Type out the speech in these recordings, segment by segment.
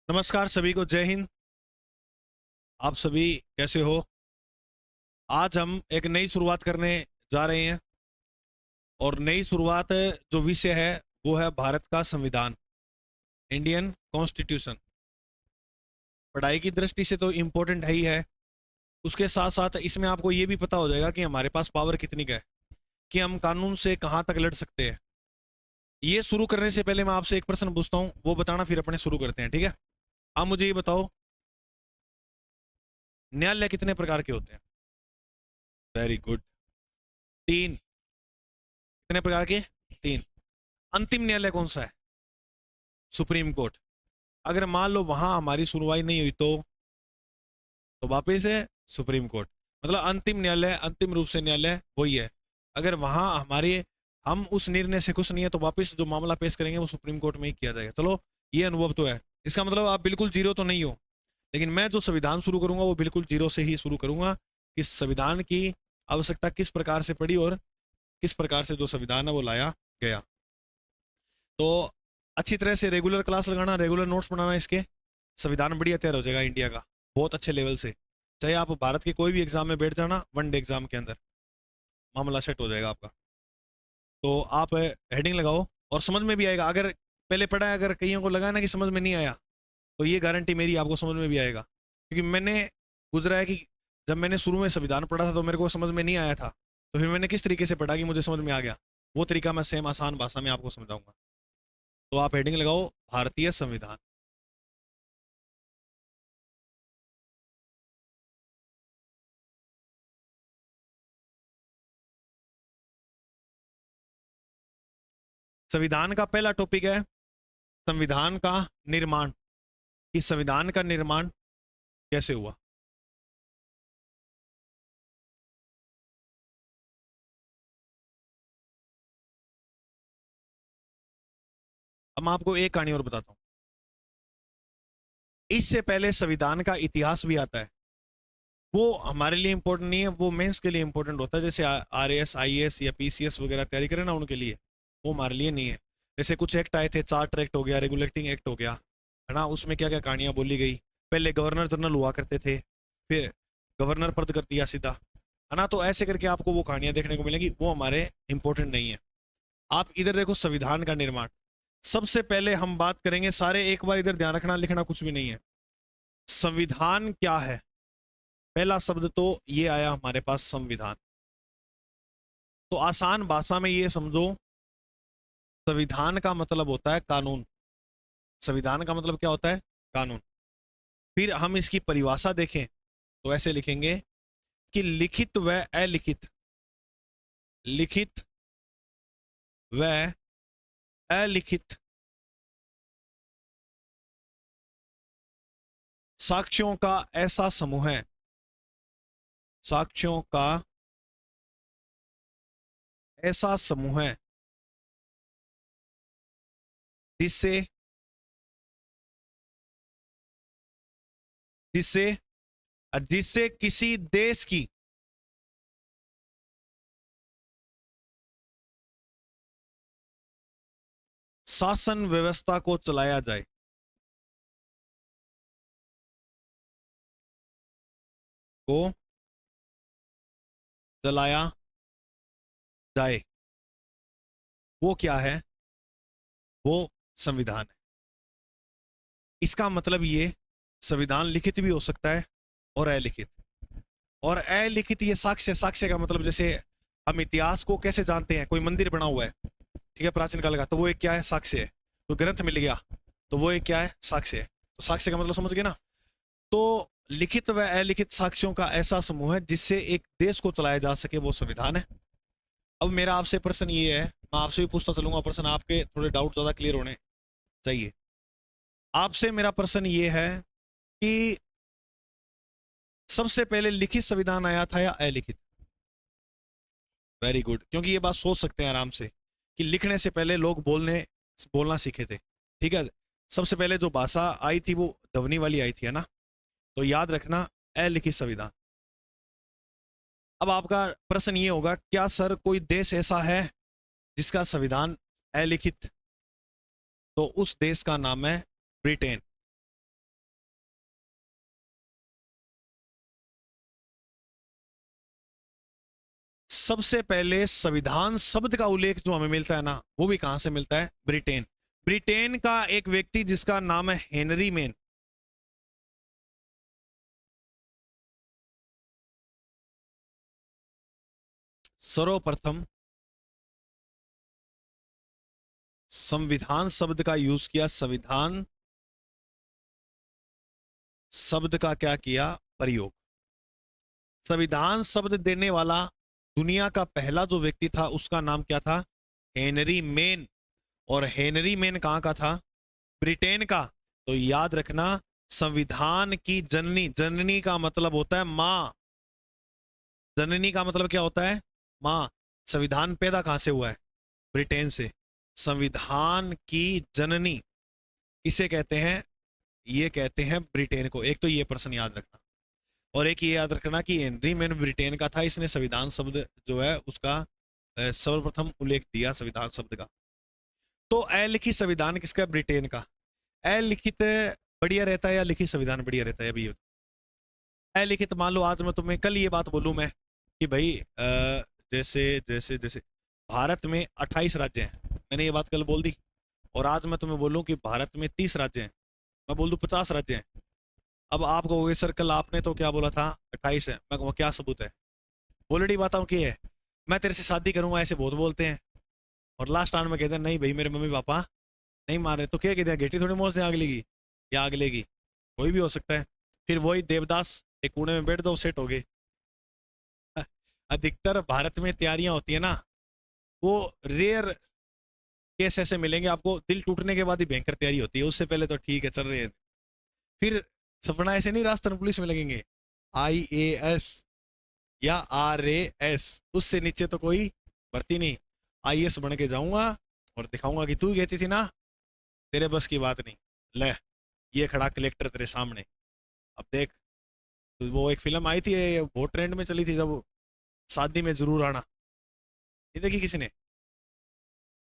नमस्कार सभी को, जय हिंद। आप सभी कैसे हो? आज हम एक नई शुरुआत करने जा रहे हैं और नई शुरुआत जो विषय है वो है भारत का संविधान, इंडियन कॉन्स्टिट्यूशन। पढ़ाई की दृष्टि से तो इम्पोर्टेंट है ही है। उसके साथ साथ इसमें आपको ये भी पता हो जाएगा कि हमारे पास पावर कितनी का है, कि हम कानून से कहाँ तक लड़ सकते हैं। ये शुरू करने से पहले मैं आपसे एक प्रश्न पूछता हूँ, वो बताना, फिर अपने शुरू करते हैं, ठीक है? आप मुझे ये बताओ, न्यायालय कितने प्रकार के होते हैं? Very good. तीन। कितने प्रकार के? तीन। अंतिम न्यायालय कौन सा है? Supreme court. अगर मान लो वहां हमारी सुनवाई नहीं हुई तो वापस है सुप्रीम कोर्ट। मतलब अंतिम न्यायालय, अंतिम रूप से न्यायालय वही है। अगर वहां हमारे हम उस निर्णय से खुश नहीं है तो वापस जो मामला पेश करेंगे वो सुप्रीम कोर्ट में ही किया जाएगा। चलो, ये अनुभव तो है। इसका मतलब आप बिल्कुल जीरो तो नहीं हो, लेकिन मैं जो संविधान शुरू करूंगा वो बिल्कुल जीरो से ही शुरू करूंगा कि संविधान की आवश्यकता किस प्रकार से पड़ी और किस प्रकार से जो संविधान है वो लाया गया। तो अच्छी तरह से रेगुलर क्लास लगाना, रेगुलर नोट्स बनाना, इसके संविधान बढ़िया तैयार हो जाएगा इंडिया का, बहुत अच्छे लेवल से। चाहे आप भारत के कोई भी एग्जाम में बैठ जाना, वन डे एग्जाम के अंदर मामला सेट हो जाएगा आपका। तो आप हेडिंग लगाओ और समझ में भी आएगा। अगर पहले पढ़ा है, अगर कईयों को लगा ना कि समझ में नहीं आया, तो ये गारंटी मेरी, आपको समझ में भी आएगा। क्योंकि मैंने गुजरा है कि जब मैंने शुरू में संविधान पढ़ा था तो मेरे को समझ में नहीं आया था, तो फिर मैंने किस तरीके से पढ़ा कि मुझे समझ में आ गया, वो तरीका मैं सेम आसान भाषा में आपको समझाऊंगा। तो आप हेडिंग लगाओ, भारतीय संविधान। संविधान का पहला टॉपिक है संविधान का निर्माण। कि संविधान का निर्माण कैसे हुआ। अब मैं आपको एक कहानी और बताता हूं। इससे पहले संविधान का इतिहास भी आता है। वो हमारे लिए इंपॉर्टेंट नहीं है, वो मेंस के लिए इंपॉर्टेंट होता है। जैसे आरएएस, आईएएस या पीसीएस वगैरह तैयारी करें ना, उनके लिए। वो हमारे लिए नहीं है। जैसे कुछ एक्ट आए थे, चार्टर एक्ट हो गया, रेगुलेटिंग एक्ट हो गया, है ना। उसमें क्या क्या कहानियां बोली गई। पहले गवर्नर जनरल हुआ करते थे, फिर गवर्नर पद कर दिया सीधा, है ना। तो ऐसे करके आपको वो कहानियां देखने को मिलेंगी, वो हमारे इंपॉर्टेंट नहीं है। आप इधर देखो, संविधान का निर्माण। सबसे पहले हम बात करेंगे, सारे एक बार इधर ध्यान रखना, लिखना कुछ भी नहीं है। संविधान क्या है? पहला शब्द तो ये आया हमारे पास, संविधान। तो आसान भाषा में ये समझो, संविधान का मतलब होता है कानून। संविधान का मतलब क्या होता है? कानून। फिर हम इसकी परिभाषा देखें तो ऐसे लिखेंगे कि लिखित व अलिखित, लिखित व अलिखित साक्ष्यों का ऐसा समूह है, साक्ष्यों का ऐसा समूह है जिससे जिससे जिससे किसी देश की शासन व्यवस्था को चलाया जाए। को चलाया जाए, वो क्या है? वो संविधान है। इसका मतलब ये, संविधान लिखित भी हो सकता है और अलिखित। और अलिखित ये साक्ष्य, साक्ष्य का मतलब जैसे हम इतिहास को कैसे जानते हैं, कोई मंदिर बना हुआ है, ठीक है, प्राचीन काल का, तो वो एक क्या है? साक्ष्य है। तो ग्रंथ मिल गया, तो वो एक क्या है? साक्ष्य है। तो साक्ष्य का मतलब समझ गए ना। तो लिखित व अलिखित साक्ष्यों का ऐसा समूह है जिससे एक देश को चलाया जा सके, वो संविधान है। अब मेरा आपसे प्रश्न ये है, मैं आपसे भी पूछता चलूंगा प्रश्न, आपके थोड़े डाउट ज्यादा क्लियर होने चाहिए। आपसे मेरा प्रश्न ये है कि सबसे पहले लिखित संविधान आया था या अलिखित? वेरी गुड, क्योंकि ये बात सोच सकते हैं आराम से कि लिखने से पहले लोग बोलना सीखे थे, ठीक है। सबसे पहले जो भाषा आई थी वो ध्वनि वाली आई थी, है ना। तो याद रखना, अलिखित संविधान। अब आपका प्रश्न ये होगा, क्या सर कोई देश ऐसा है जिसका संविधान अलिखित? तो उस देश का नाम है ब्रिटेन। सबसे पहले संविधान शब्द का उल्लेख जो हमें मिलता है ना, वो भी कहां से मिलता है? ब्रिटेन। ब्रिटेन का एक व्यक्ति जिसका नाम है हेनरी मेन। सर्वप्रथम संविधान शब्द का यूज किया, संविधान शब्द का क्या किया? प्रयोग। संविधान शब्द देने वाला दुनिया का पहला जो व्यक्ति था उसका नाम क्या था? Henry main. और हेनरी मेन कहां का था? ब्रिटेन का। तो याद रखना, संविधान की जननी, जननी का मतलब होता है मां। जननी का मतलब क्या होता है? मां। संविधान पैदा कहां से हुआ है? ब्रिटेन से। संविधान की जननी किसे कहते हैं? ये कहते हैं ब्रिटेन को। एक तो ये प्रश्न याद रखना, और एक ये याद रखना कि हेनरी मेन ब्रिटेन का था, इसने संविधान शब्द जो है उसका सर्वप्रथम उल्लेख दिया संविधान शब्द का। तो अलिखित संविधान किसका? ब्रिटेन का। अलिखित बढ़िया रहता है या लिखित संविधान बढ़िया रहता है? अभी अलिखित, मान लो आज मैं तुम्हें कल ये बात बोलूं मैं कि भाई जैसे जैसे जैसे भारत में 28 राज्य हैं, मैंने ये बात कल बोल दी, और आज मैं तुम्हें बोलूं कि भारत में 30 राज्य हैं, मैं बोल दूं 50 राज्य हैं। अब आप कहोगे सर कल आपने तो क्या बोला था 28 है, मैं कहूँगा क्या सबूत है? ऑलरेडी बताऊं कि है, मैं तेरे से शादी करूंगा ऐसे बहुत बोलते हैं, और लास्ट टाइम में कहते हैं नहीं भाई मेरे मम्मी पापा नहीं मारे, तो क्या कहते हैं गेटी थोड़ी मौत से आग लेगी या आग लेगी, कोई भी हो सकता है। फिर वही देवदास एक कोने में बैठ दो, सेट हो गए। अधिकतर भारत में तैयारियां होती है ना, वो रेयर केस ऐसे मिलेंगे आपको, दिल टूटने के बाद ही भयंकर तैयारी होती है, उससे पहले तो ठीक है चल रहे हैं। फिर सपना ऐसे नहीं राजस्थान पुलिस में लगेंगे, IAS या RAS, उससे नीचे तो कोई भर्ती नहीं। IAS बन के जाऊंगा और दिखाऊंगा कि तू ही कहती थी ना, तेरे बस की बात नहीं, ले ये खड़ा कलेक्टर तेरे सामने, अब देख। तो वो एक फिल्म आई थी बहुत ट्रेंड में चली थी जब, शादी में जरूर आना, ये देखी किसी ने?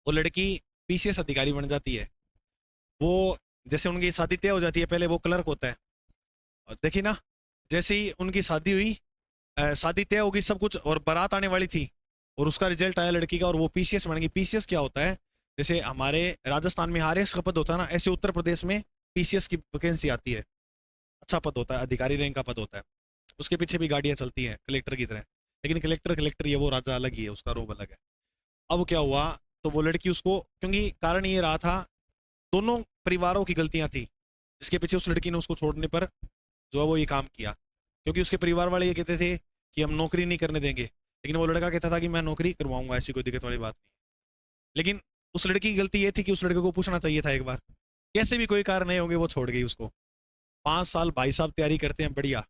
वो लड़की PCS अधिकारी बन जाती है, वो जैसे उनकी शादी तय हो जाती है, पहले वो क्लर्क होता है, और देखी ना, जैसे ही उनकी शादी हुई, शादी तय होगी सब कुछ, और बारात आने वाली थी, और उसका रिजल्ट आया लड़की का, और वो PCS बन गई। PCS क्या होता है? जैसे हमारे राजस्थान में RS का पद होता है ना, ऐसे उत्तर प्रदेश में PCS की वैकेंसी आती है, अच्छा पद होता है, अधिकारी रैंक का पद होता है, उसके पीछे भी गाड़ियां चलती हैं कलेक्टर की तरह, लेकिन कलेक्टर कलेक्टर ये वो राजा अलग ही है, उसका रोब अलग है। अब क्या हुआ, तो वो लड़की उसको, क्योंकि कारण ये रहा था, दोनों परिवारों की गलतियां थी, जिसके पीछे उस लड़की ने उसको छोड़ने पर जो है वो ये काम किया, क्योंकि उसके परिवार वाले ये कहते थे कि हम नौकरी नहीं करने देंगे, लेकिन वो लड़का कहता था कि मैं नौकरी करवाऊंगा, ऐसी कोई दिक्कत वाली बात नहीं। लेकिन उस लड़की की गलती ये थी कि उस लड़के को पूछना चाहिए था एक बार, कैसे भी कोई कारण नहीं होंगे, वो छोड़ गई उसको। 5 साल भाई साहब तैयारी करते हैं बढ़िया,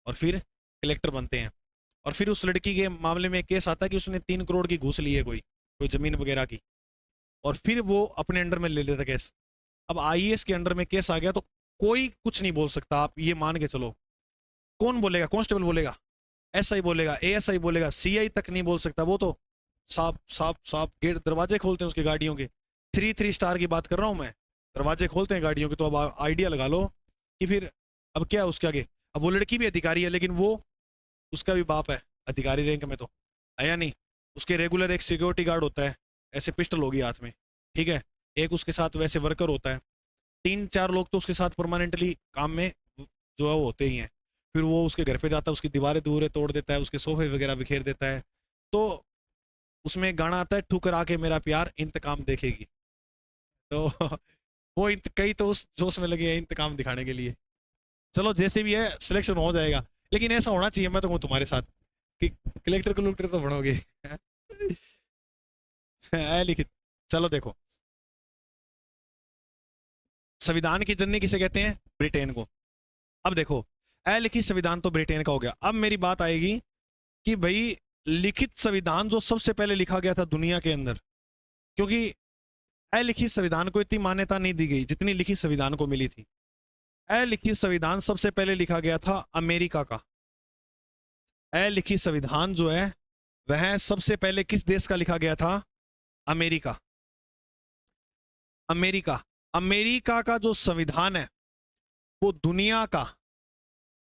और फिर कलेक्टर बनते हैं, और फिर उस लड़की के मामले में केस आता है कि उसने 3 करोड़ की घूस ली है, कोई जमीन वगैरह की, और फिर वो अपने अंडर में ले लेता केस। अब IAS के अंडर में केस आ गया तो कोई कुछ नहीं बोल सकता, आप ये मान के चलो। कौन बोलेगा? कांस्टेबल बोलेगा, SI बोलेगा, ASI बोलेगा, CI तक नहीं बोल सकता, वो तो साफ साफ साफ गेट दरवाजे खोलते हैं उसकी गाड़ियों के। 3 स्टार की बात कर रहा हूं मैं, दरवाजे खोलते हैं गाड़ियों के। तो अब आइडिया लगा लो कि फिर अब क्या है उसके आगे। अब वो लड़की भी अधिकारी है, लेकिन वो, उसका भी बाप है अधिकारी रैंक में, तो है या नहीं? उसके रेगुलर एक सिक्योरिटी गार्ड होता है, ऐसे पिस्टल होगी हाथ में, ठीक है, एक उसके साथ वैसे वर्कर होता है, 3-4 लोग तो उसके साथ परमानेंटली काम में जो है वो होते ही हैं। फिर वो उसके घर पे जाता है, उसकी दीवारें दूरें तोड़ देता है, उसके सोफे वगैरह बिखेर देता है। तो उसमें गाना आता है, ठुकर आके मेरा प्यार इंतकाम देखेगी। तो वो कई तो उस जोश में लगे हैं इंतकाम दिखाने के लिए। चलो जैसे भी है सिलेक्शन हो जाएगा, लेकिन ऐसा होना चाहिए, मैं तो हूँ तुम्हारे साथ कि कलेक्टर कलेक्टर तो बनोगे। लिखित, चलो देखो, संविधान की जननी किसे कहते हैं? ब्रिटेन को। अब देखो, अलिखित संविधान तो ब्रिटेन का हो गया। अब मेरी बात आएगी कि भाई लिखित संविधान जो सबसे पहले लिखा गया था दुनिया के अंदर, क्योंकि अलिखित संविधान को इतनी मान्यता नहीं दी गई जितनी लिखित संविधान को मिली थी। अलिखित संविधान सबसे पहले लिखा गया था अमेरिका का। अलिखित संविधान जो है वह सबसे पहले किस देश का लिखा गया था? अमेरिका। अमेरिका, अमेरिका का जो संविधान है वो दुनिया का,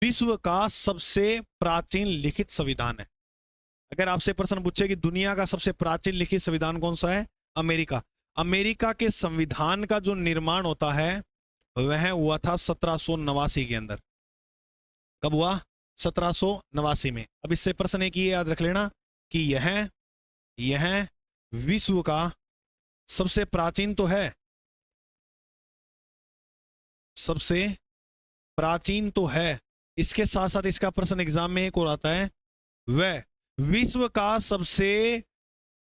विश्व का सबसे प्राचीन लिखित संविधान है। अगर आपसे प्रश्न पूछे कि दुनिया का सबसे प्राचीन लिखित संविधान कौन सा है, अमेरिका। अमेरिका के संविधान का जो निर्माण होता है वह हुआ था 1789 के अंदर। कब हुआ? 1789 में। अब इससे प्रश्न एक ये याद रख लेना कि यह विश्व का सबसे प्राचीन तो है, सबसे प्राचीन तो है, इसके साथ साथ इसका प्रश्न एग्जाम में एक और आता है, वह विश्व का सबसे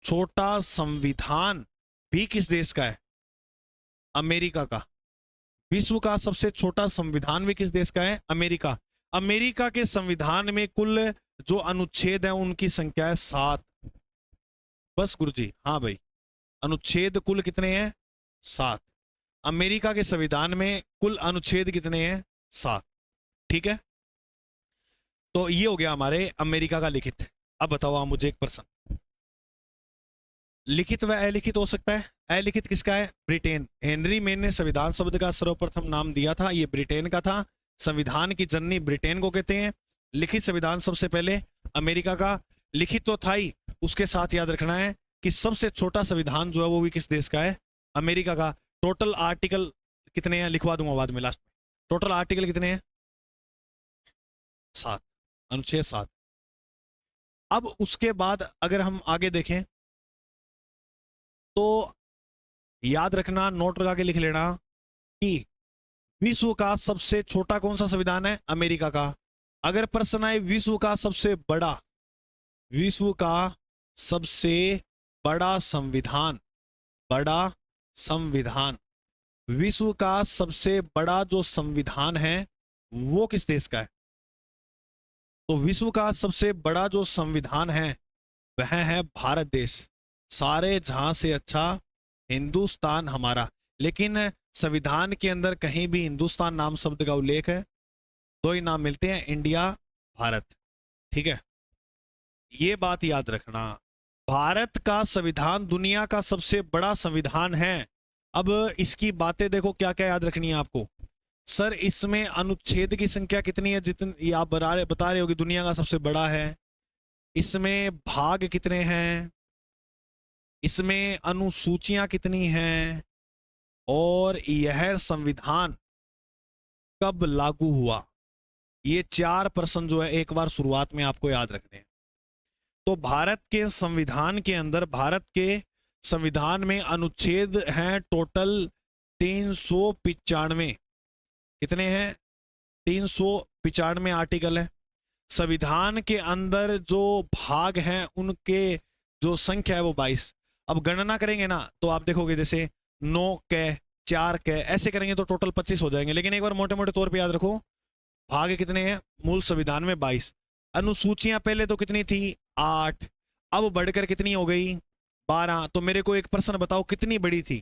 छोटा संविधान भी किस देश का है? अमेरिका का। विश्व का सबसे छोटा संविधान भी किस देश का है? अमेरिका। अमेरिका के संविधान में कुल जो अनुच्छेद है उनकी संख्या है 7। बस गुरुजी, हाँ भाई, अनुच्छेद कुल कितने हैं? 7। अमेरिका के संविधान में कुल अनुच्छेद कितने हैं? 7। ठीक है, तो ये हो गया हमारे अमेरिका का लिखित। अब बताओ आप मुझे एक प्रश्न, लिखित व अलिखित हो सकता है। अलिखित किसका है? ब्रिटेन। हेनरी मेन ने संविधान शब्द का सर्वप्रथम नाम दिया था, ये ब्रिटेन का था। संविधान की जननी ब्रिटेन को कहते हैं। लिखित संविधान सबसे पहले अमेरिका का। लिखित तो था ही, उसके साथ याद रखना है कि सबसे छोटा संविधान जो है वो भी किस देश का है? अमेरिका का। टोटल आर्टिकल कितने हैं? लिखवा दूंगा बाद में लास्ट में। टोटल आर्टिकल कितने हैं? 7, अनुच्छेद 7। अब उसके बाद अगर हम आगे देखें तो याद रखना, नोट लगा के लिख लेना कि विश्व का सबसे छोटा कौन सा संविधान है? अमेरिका का। अगर प्रश्न आए विश्व का सबसे बड़ा, विश्व का सबसे बड़ा संविधान, बड़ा संविधान, विश्व का सबसे बड़ा जो संविधान है वो किस देश का है? तो विश्व का सबसे बड़ा जो संविधान है वह है भारत देश। सारे जहां से अच्छा हिंदुस्तान हमारा। लेकिन संविधान के अंदर कहीं भी हिंदुस्तान नाम शब्द का उल्लेख है? 2 ही नाम मिलते हैं, इंडिया, भारत। ठीक है, ये बात याद रखना। भारत का संविधान दुनिया का सबसे बड़ा संविधान है। अब इसकी बातें देखो क्या क्या याद रखनी है आपको। सर इसमें अनुच्छेद की संख्या कितनी है? जितनी आप बता रहे हो कि दुनिया का सबसे बड़ा है। इसमें भाग कितने हैं? इसमें अनुसूचियां कितनी हैं? और यह संविधान कब लागू हुआ? ये 4 प्रश्न जो है एक बार शुरुआत में आपको याद रखने हैं। तो भारत के संविधान के अंदर, भारत के संविधान में अनुच्छेद हैं टोटल 395। कितने हैं? 395 आर्टिकल है। संविधान के अंदर जो भाग हैं उनके जो संख्या है वो 22। अब गणना करेंगे ना तो आप देखोगे जैसे 9 कै 4 कै ऐसे करेंगे तो टोटल 25 हो जाएंगे। लेकिन एक बार मोटे मोटे तौर पे याद रखो, भाग कितने हैं मूल संविधान में? 22। अनुसूचियां पहले तो कितनी थी? 8। अब बढ़कर कितनी हो गई? 12। तो मेरे को एक प्रश्न बताओ कितनी बड़ी थी?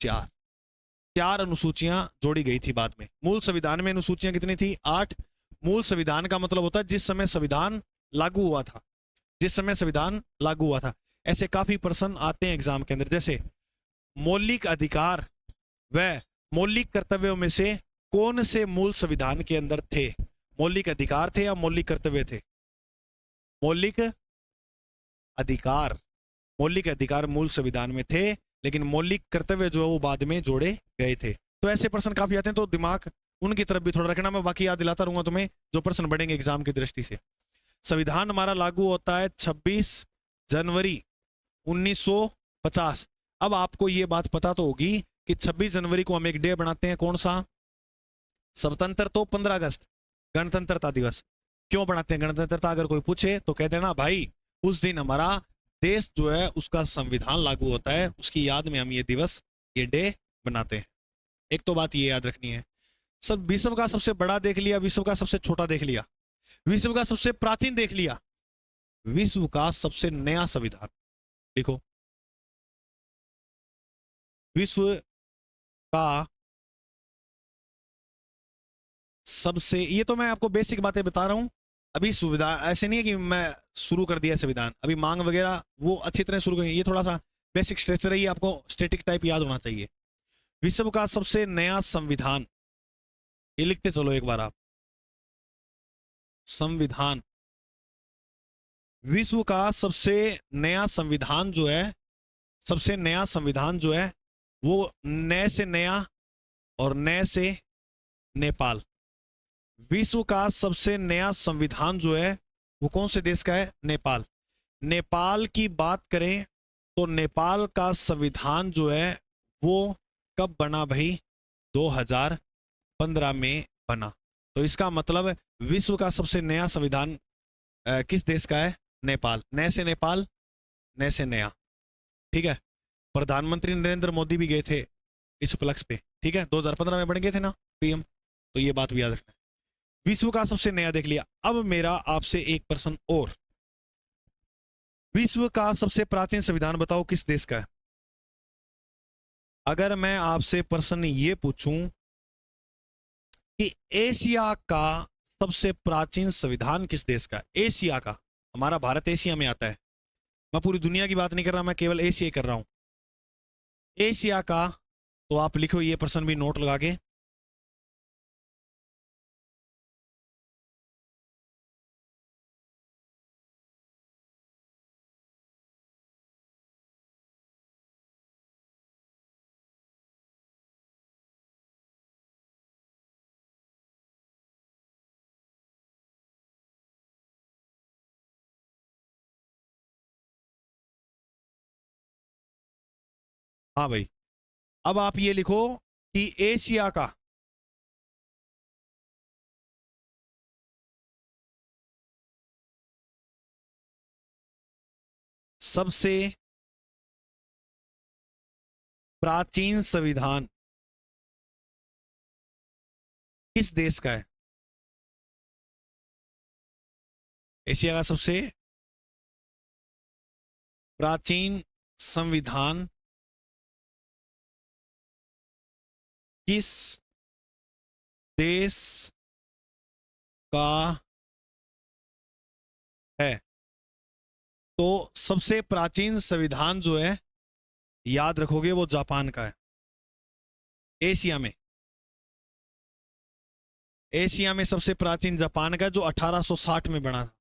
4 अनुसूचियां जोड़ी गई थी बाद में। मूल संविधान में अनुसूचियां कितनी थी? 8। मूल संविधान का मतलब होता है जिस समय संविधान लागू हुआ था, जिस समय संविधान लागू हुआ था। ऐसे काफी प्रश्न आते हैं एग्जाम के अंदर, जैसे मौलिक अधिकार व मौलिक कर्तव्यों में से कौन से मूल संविधान के अंदर थे? मौलिक अधिकार थे या मौलिक कर्तव्य थे? मौलिक अधिकार, मौलिक अधिकार मूल संविधान में थे, लेकिन मौलिक कर्तव्य जो है वो बाद में जोड़े गए थे। तो ऐसे प्रश्न काफी आते हैं, तो दिमाग उनकी तरफ भी थोड़ा रखना। मैं बाकी याद दिलाता रहूंगा तुम्हें जो प्रश्न बढ़ेंगे एग्जाम की दृष्टि से। संविधान हमारा लागू होता है 26 जनवरी 1950। अब आपको ये बात पता तो होगी कि 26 जनवरी को हम एक डे बनाते हैं, कौन सा? स्वतंत्र तो 15 अगस्त, गणतंत्रता दिवस। क्यों बनाते हैं गणतंत्रता? अगर कोई पूछे तो कह देना भाई उस दिन हमारा देश जो है उसका संविधान लागू होता है, उसकी याद में हम ये दिवस, ये डे बनाते हैं। एक तो बात ये याद रखनी है। सब विश्व का सबसे बड़ा देख लिया, विश्व का सबसे छोटा देख लिया, विश्व का सबसे प्राचीन देख लिया, विश्व का सबसे नया संविधान देखो। विश्व का सबसे, ये तो मैं आपको बेसिक बातें बता रहा हूं। अभी सुविधा ऐसे नहीं है कि मैं शुरू कर दिया संविधान, अभी मांग वगैरह वो अच्छी तरह शुरू करेंगे। ये थोड़ा सा बेसिक स्ट्रक्चर है, ये आपको स्टैटिक टाइप याद होना चाहिए। विश्व का सबसे नया संविधान, ये लिखते चलो एक बार आप, संविधान विश्व का सबसे नया संविधान जो है, सबसे नया संविधान जो है वो नए से नया और नए से नेपाल। विश्व का सबसे नया संविधान जो है वो कौन से देश का है? नेपाल। नेपाल की बात करें तो नेपाल का संविधान जो है वो कब बना भाई? 2015 में बना। तो इसका मतलब विश्व का सबसे नया संविधान किस देश का है? नेपाल। नए से नेपाल, नए से नया। ठीक है। प्रधानमंत्री नरेंद्र मोदी भी गए थे इस उपलक्ष्य पे। ठीक है, 2015 में बन गए थे ना पीएम, तो ये बात भी याद रखना है। विश्व का सबसे नया देख लिया। अब मेरा आपसे एक प्रश्न और, विश्व का सबसे प्राचीन संविधान बताओ किस देश का है? अगर मैं आपसे प्रश्न ये पूछूं कि एशिया का सबसे प्राचीन संविधान किस देश का है? एशिया का, हमारा भारत एशिया में आता है, मैं पूरी दुनिया की बात नहीं कर रहा, मैं केवल एशिया कर रहा हूं। एशिया का, तो आप लिखो ये प्रश्न भी नोट लगा के। हाँ भाई, अब आप ये लिखो कि एशिया का सबसे प्राचीन संविधान किस देश का है? एशिया का सबसे प्राचीन संविधान किस देश का है? तो सबसे प्राचीन संविधान जो है, याद रखोगे, वो जापान का है। एशिया में, एशिया में सबसे प्राचीन जापान का, जो 1860 में बना था।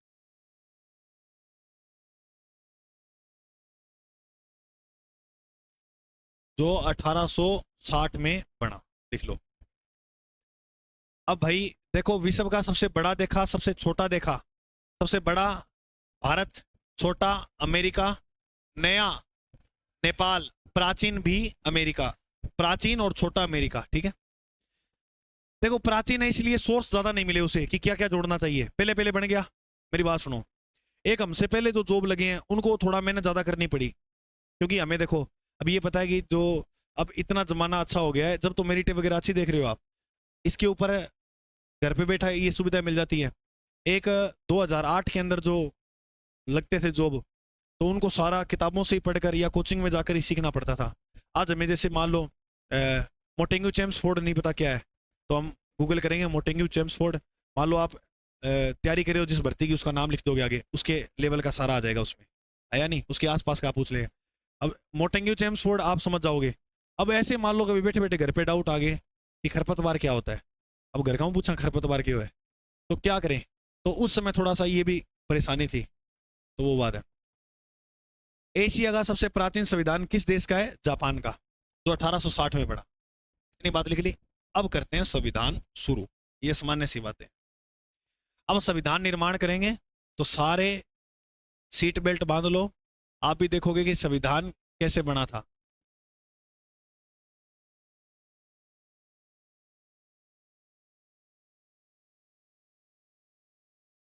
जो 1860 में बना, लिख लो। अब भाई देखो, विश्व का सबसे बड़ा देखा, सबसे छोटा देखा। सबसे बड़ा भारत, छोटा अमेरिका, नया नेपाल, प्राचीन भी अमेरिका। प्राचीन और छोटा अमेरिका। ठीक है, देखो प्राचीन है इसलिए सोर्स ज्यादा नहीं मिले उसे कि क्या क्या जोड़ना चाहिए, पहले पहले बन गया। मेरी बात सुनो, एक हमसे पहले जो जॉब लगे हैं उनको थोड़ा मेहनत ज्यादा करनी पड़ी, क्योंकि हमें देखो अब ये पता है कि जो अब इतना जमाना अच्छा हो गया है, जब तो मेरिट वगैरह अच्छी देख रहे हो आप, इसके ऊपर घर पे बैठा ये सुविधा मिल जाती है। एक 2008 के अंदर जो लगते थे जॉब, तो उनको सारा किताबों से ही पढ़कर या कोचिंग में जाकर ही सीखना पड़ता था। आज हमें जैसे मान लो मोटेंग्यू चेम्सफोर्ड नहीं पता क्या है, तो हम गूगल करेंगे मोटेंग्यू चेम्सफोर्ड, मान लो आप तैयारी करे हो जिस भर्ती की, उसका नाम लिख दोगे आगे, उसके लेवल का सारा आ जाएगा उसमें, आया नहीं, उसके आसपास का आप पूछ ले। अब मोटेंग्यू चेम्सफोर्ड आप समझ जाओगे। अब ऐसे मान लो कभी बैठे बैठे घर पे डाउट आ गए कि खरपतवार क्या होता है, अब घर का पूछा खरपतवार क्यों है, तो क्या करें? तो उस समय थोड़ा सा ये भी परेशानी थी, तो वो बात है। एशिया का सबसे प्राचीन संविधान किस देश का है? जापान का, जो 1860 में पड़ा। इतनी बात लिख ली। अब करते हैं संविधान शुरू, ये सामान्य सी बातें। अब संविधान निर्माण करेंगे तो सारे सीट बेल्ट बांध लो। आप भी देखोगे कि संविधान कैसे बना था।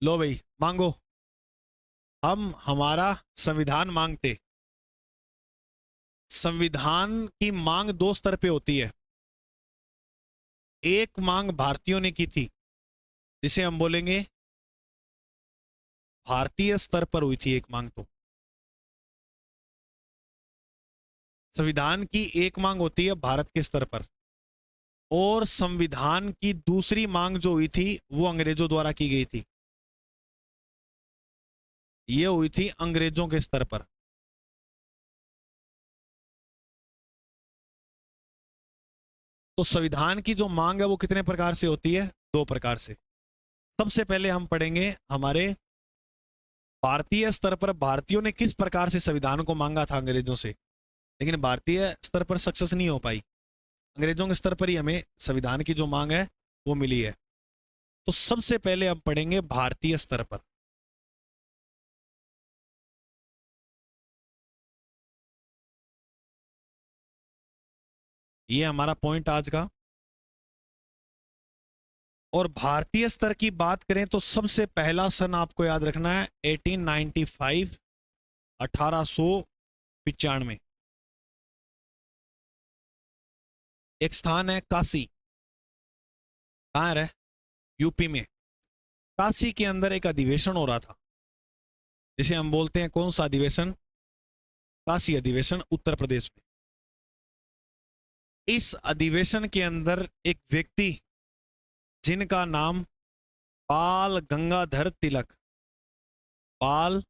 लो भाई मांगो, हम हमारा संविधान मांगते। संविधान की मांग दो स्तर पे होती है। एक मांग भारतीयों ने की थी, जिसे हम बोलेंगे भारतीय स्तर पर हुई थी एक मांग। तो संविधान की एक मांग होती है भारत के स्तर पर, और संविधान की दूसरी मांग जो हुई थी वो अंग्रेजों द्वारा की गई थी। ये हुई थी अंग्रेजों के स्तर पर। तो संविधान की जो मांग है वो कितने प्रकार से होती है? दो प्रकार से। सबसे पहले हम पढ़ेंगे हमारे भारतीय स्तर पर भारतीयों ने किस प्रकार से संविधान को मांगा था अंग्रेजों से, लेकिन भारतीय स्तर पर सक्सेस नहीं हो पाई। अंग्रेजों के स्तर पर ही हमें संविधान की जो मांग है वो मिली है। तो सबसे पहले हम पढ़ेंगे भारतीय स्तर पर। ये हमारा पॉइंट आज का। और भारतीय स्तर की बात करें तो सबसे पहला सन आपको याद रखना है 1895, 1895। एक स्थान है काशी, कहां है, यूपी में। काशी के अंदर एक अधिवेशन हो रहा था, जिसे हम बोलते हैं कौन सा अधिवेशन, काशी अधिवेशन, उत्तर प्रदेश में। इस अधिवेशन के अंदर एक व्यक्ति जिनका नाम बाल गंगाधर तिलक, बाल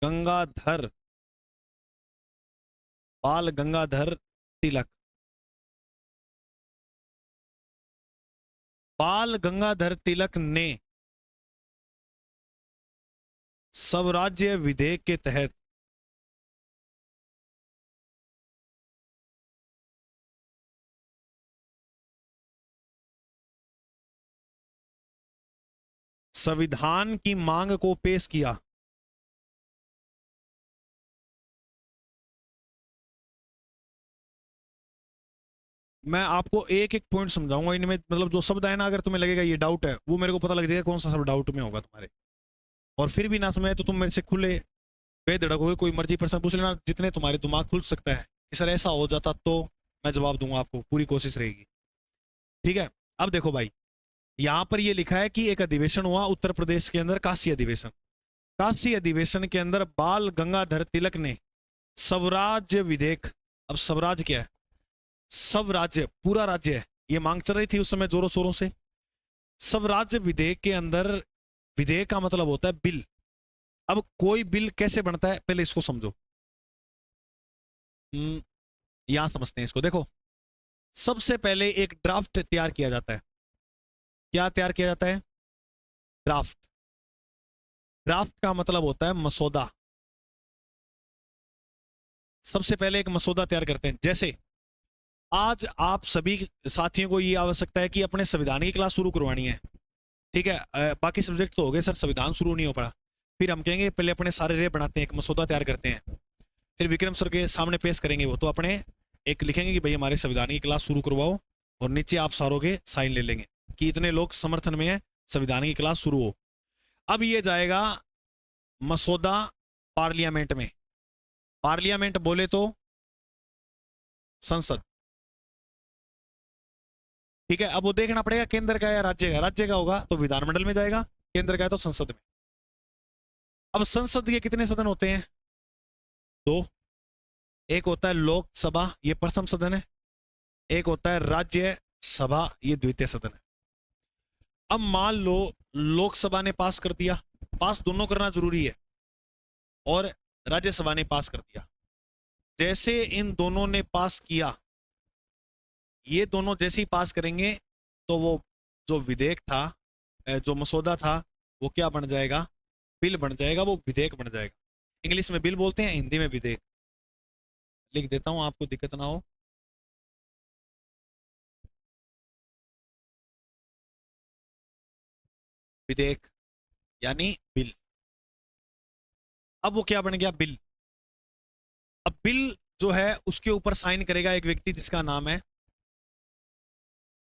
गंगाधर, बाल गंगाधर तिलक, बाल गंगाधर तिलक ने स्वराज्य विधेयक के तहत संविधान की मांग को पेश किया। मैं आपको एक एक पॉइंट समझाऊंगा इनमें, मतलब जो शब्द है ना, अगर तुम्हें लगेगा ये डाउट है, वो मेरे को पता लग जाएगा कौन सा शब्द डाउट में होगा तुम्हारे, और फिर भी ना समझे तो तुम मेरे से खुले बेधड़क होगे, कोई मर्जी प्रश्न पूछ लेना, जितने तुम्हारे दिमाग खुल सकता है कि सर ऐसा हो जाता तो मैं जवाब दूंगा आपको, पूरी कोशिश रहेगी। ठीक है, अब देखो भाई, यहां पर ये लिखा है कि एक अधिवेशन हुआ उत्तर प्रदेश के अंदर, काशी अधिवेशन। काशी अधिवेशन के अंदर बाल गंगाधर तिलक ने स्वराज्य विधेयक, अब स्वराज क्या है, स्वराज्य पूरा राज्य है, ये मांग चल रही थी उस समय जोरों शोरों से। स्वराज्य विधेयक के अंदर, विधेयक का मतलब होता है बिल। अब कोई बिल कैसे बनता है पहले इसको समझो, यहां समझते हैं इसको। देखो, सबसे पहले एक ड्राफ्ट तैयार किया जाता है। क्या तैयार किया जाता है, ड्राफ्ट। ड्राफ्ट का मतलब होता है मसौदा। सबसे पहले एक मसौदा तैयार करते हैं। जैसे आज आप सभी साथियों को ये आवश्यकता है कि अपने संविधान की क्लास शुरू करवानी है, ठीक है, बाकी सब्जेक्ट तो हो गए सर, संविधान शुरू नहीं हो पड़ा। फिर हम कहेंगे पहले अपने सारे रे बनाते हैं, एक मसौदा तैयार करते हैं, फिर विक्रम सर के सामने पेश करेंगे। वो तो अपने एक लिखेंगे कि भाई हमारे संविधान की क्लास शुरू करवाओ, और नीचे आप सारों के साइन ले लेंगे कि इतने लोग समर्थन में है, संविधान की क्लास शुरू हो। अब ये जाएगा मसौदा पार्लियामेंट में। पार्लियामेंट बोले तो संसद, ठीक है। अब वो देखना पड़ेगा केंद्र का या राज्य का। राज्य का होगा तो विधानमंडल में जाएगा, केंद्र का है तो संसद में। अब संसद के कितने सदन होते हैं, दो। एक होता है लोकसभा, ये प्रथम सदन है। एक होता है राज्य सभा, ये द्वितीय सदन है। अब मान लो लोकसभा ने पास कर दिया, पास दोनों करना जरूरी है, और राज्यसभा ने पास कर दिया। जैसे इन दोनों ने पास किया, ये दोनों जैसे ही पास करेंगे तो वो जो विधेयक था, जो मसौदा था, वो क्या बन जाएगा, बिल बन जाएगा, वो विधेयक बन जाएगा। इंग्लिश में बिल बोलते हैं, हिंदी में विधेयक। लिख देता हूं आपको दिक्कत ना हो। विधेयक यानी बिल। अब वो क्या बन गया, बिल। अब बिल जो है उसके ऊपर साइन करेगा एक व्यक्ति जिसका नाम है,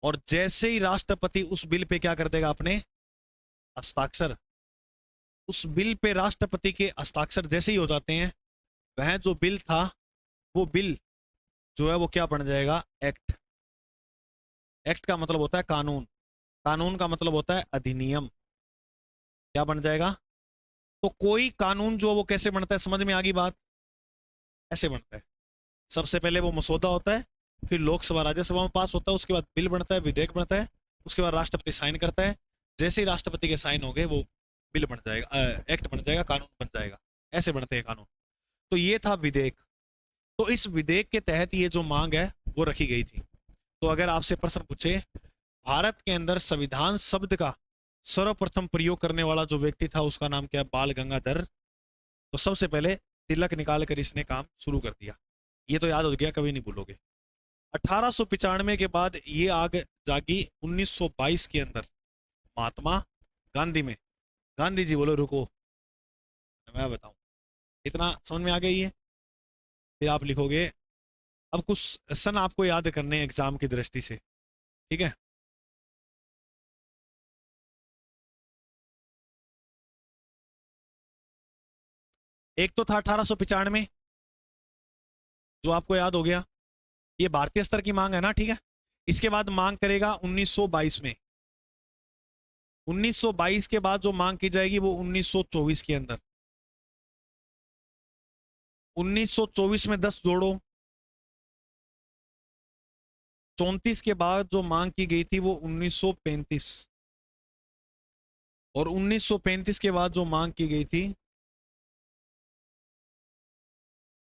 और जैसे ही राष्ट्रपति उस बिल पे क्या कर देगा, अपने हस्ताक्षर। उस बिल पे राष्ट्रपति के हस्ताक्षर जैसे ही हो जाते हैं, वह जो बिल था, वो बिल जो है वो क्या बन जाएगा, एक्ट। एक्ट का मतलब होता है कानून, कानून का मतलब होता है अधिनियम। क्या बन जाएगा, तो कोई कानून जो वो कैसे बनता है, समझ में आ गई बात, ऐसे बनता है। सबसे पहले वो मसौदा होता है, फिर लोकसभा राज्यसभा में पास होता है, उसके बाद बिल बनता है, विधेयक बनता है, उसके बाद राष्ट्रपति साइन करता है। जैसे ही राष्ट्रपति के साइन हो गए, वो बिल बन जाएगा, एक्ट बन जाएगा, कानून बन जाएगा। ऐसे बनते हैं कानून। तो ये था विधेयक। तो इस विधेयक के तहत ये जो मांग है वो रखी गई थी। तो अगर आपसे प्रश्न पूछे भारत के अंदर संविधान शब्द का सर्वप्रथम प्रयोग करने वाला जो व्यक्ति था उसका नाम क्या, बाल गंगाधर। तो सबसे पहले तिलक निकाल कर इसने काम शुरू कर दिया। ये तो याद हो गया, कभी नहीं भूलोगे। 1895 के बाद ये आग जागी 1922 के अंदर महात्मा गांधी में। गांधी जी बोलो रुको, मैं बताऊं। इतना समझ में आ गई है? फिर आप लिखोगे। अब कुछ सन आपको याद करने हैं एग्जाम की दृष्टि से, ठीक है? एक तो था 1895, जो आपको याद हो गया। ये भारतीय स्तर की मांग है ना, ठीक है? इसके बाद मांग करेगा 1922 में। 1922 के बाद जो मांग की जाएगी वो 1924 के अंदर। 1924 में 10 जोड़ो। 34 के बाद जो मांग की गई थी वो 1935। और 1935 के बाद जो मांग की गई थी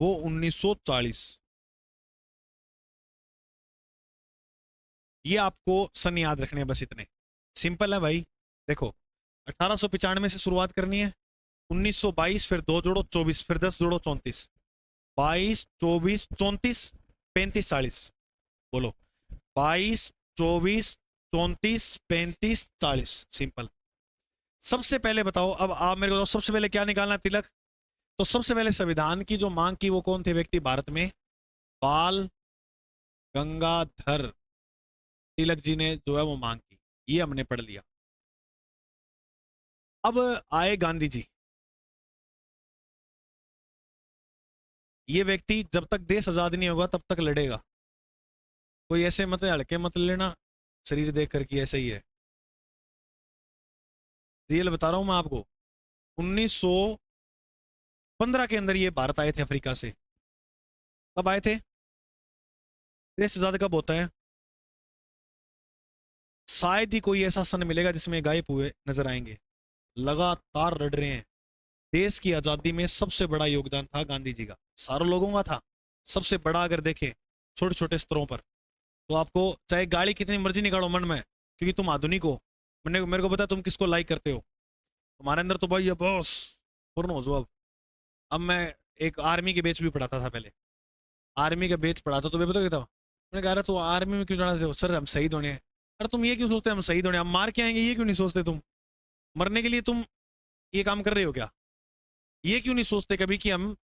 वो 1940। ये आपको सन याद रखने हैं, बस इतने सिंपल है भाई। देखो 1895 से शुरुआत करनी है, 1922, फिर 2 जोड़ो 24, फिर 10 जोड़ो 34, 22, 24, 34, 35, 40। बोलो 22, 24, 34, 35, 40। सिंपल। सबसे पहले बताओ, अब आप मेरे को बताओ सबसे पहले क्या निकालना है, तिलक। तो सबसे पहले संविधान की जो मांग की वो कौन थे व्यक्ति भारत में? बाल गंगाधर तिलक जी ने जो है वो मांग की। ये हमने पढ़ लिया। अब आए गांधी जी। ये व्यक्ति जब तक देश आजाद नहीं होगा तब तक लड़ेगा। कोई ऐसे मत हल्के मत लेना शरीर देख कर कि ऐसे ही है। रियल बता रहा हूं मैं आपको। 1915 के अंदर ये भारत आए थे अफ्रीका से। कब आए थे? देश आजाद कब होता है? शायद ही कोई ऐसा सन मिलेगा जिसमें गायब हुए नजर आएंगे। लगातार लड़ रहे हैं। देश की आजादी में सबसे बड़ा योगदान था गांधी जी का, सारों लोगों का था। सबसे बड़ा अगर देखें छोटे छोटे स्तरों पर, तो आपको चाहे गाली कितनी मर्जी निकालो मन में, क्योंकि तुम आधुनिक हो। मैंने मेरे को पता है तुम किसको लाइक करते हो। तुम्हारे अंदर तो भाई ये बॉस पूर्ण हो जो। अब मैं एक आर्मी के बेच भी पढ़ाता था पहले। आर्मी का बेच पढ़ाता तो मैं पता क्या था, मैंने कहा तो आर्मी में क्यों जाना थे? सर हम शहीद होने हैं। अरे तुम ये क्यों सोचते हम शहीद होने, हम मार के आएंगे, ये क्यों नहीं सोचते तुम? मरने के लिए तुम ये काम कर रहे हो क्या? ये क्यों नहीं सोचते कभी कि हम,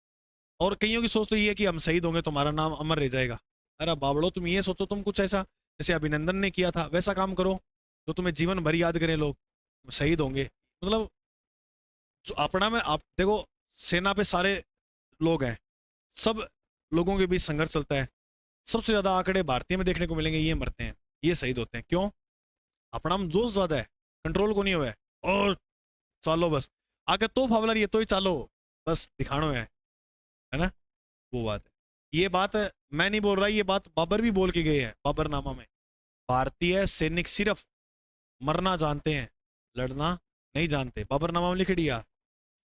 और कईयों की सोच तो ये है कि हम शहीद होंगे तुम्हारा नाम अमर रह जाएगा। अरे बाबड़ो तुम ये सोचो, तुम कुछ ऐसा जैसे अभिनंदन ने किया था वैसा काम करो जो तुम्हें जीवन भर याद करें लोग। शहीद होंगे मतलब जो अपना में आप देखो, सेना पे सारे लोग हैं, सब लोगों के बीच संघर्ष चलता है। सबसे ज्यादा आंकड़े भारतीय में देखने को मिलेंगे, ये मरते हैं, ये शहीद होते हैं। क्यों? अपना में जोश ज्यादा है, कंट्रोल को नहीं हुआ है। और चालो बस आगे तो फावलर ये तो ही चालो, बस दिखानो है ना? वो बात है। ये बात मैं नहीं बोल रहा, ये बात बाबर भी बोल के गए हैं बाबरनामा में। भारतीय सैनिक सिर्फ मरना जानते हैं, लड़ना नहीं जानते। बाबरनामा में लिख दिया।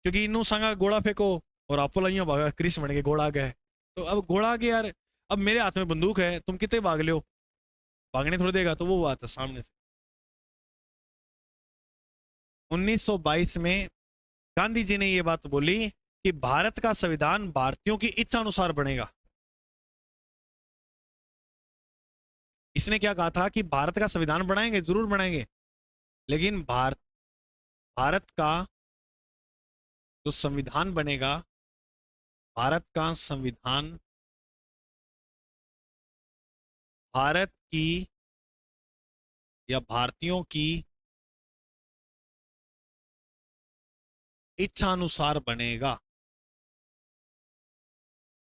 क्योंकि इनू संगा घोड़ा फेंको और आप भागा कृष्ण बन के घोड़ा गए। तो अब घोड़ा के यार, अब मेरे हाथ में बंदूक है, तुम कितने भाग लो? भागने थोड़ी देगा। तो वो बात है सामने से। 1922 में गांधी जी ने ये बात बोली कि भारत का संविधान भारतीयों की इच्छा अनुसार बनेगा। इसने क्या कहा था कि भारत का संविधान बनाएंगे, जरूर बनाएंगे, लेकिन भारत का जो संविधान बनेगा, भारत का संविधान भारत की या भारतीयों की इच्छा अनुसार बनेगा।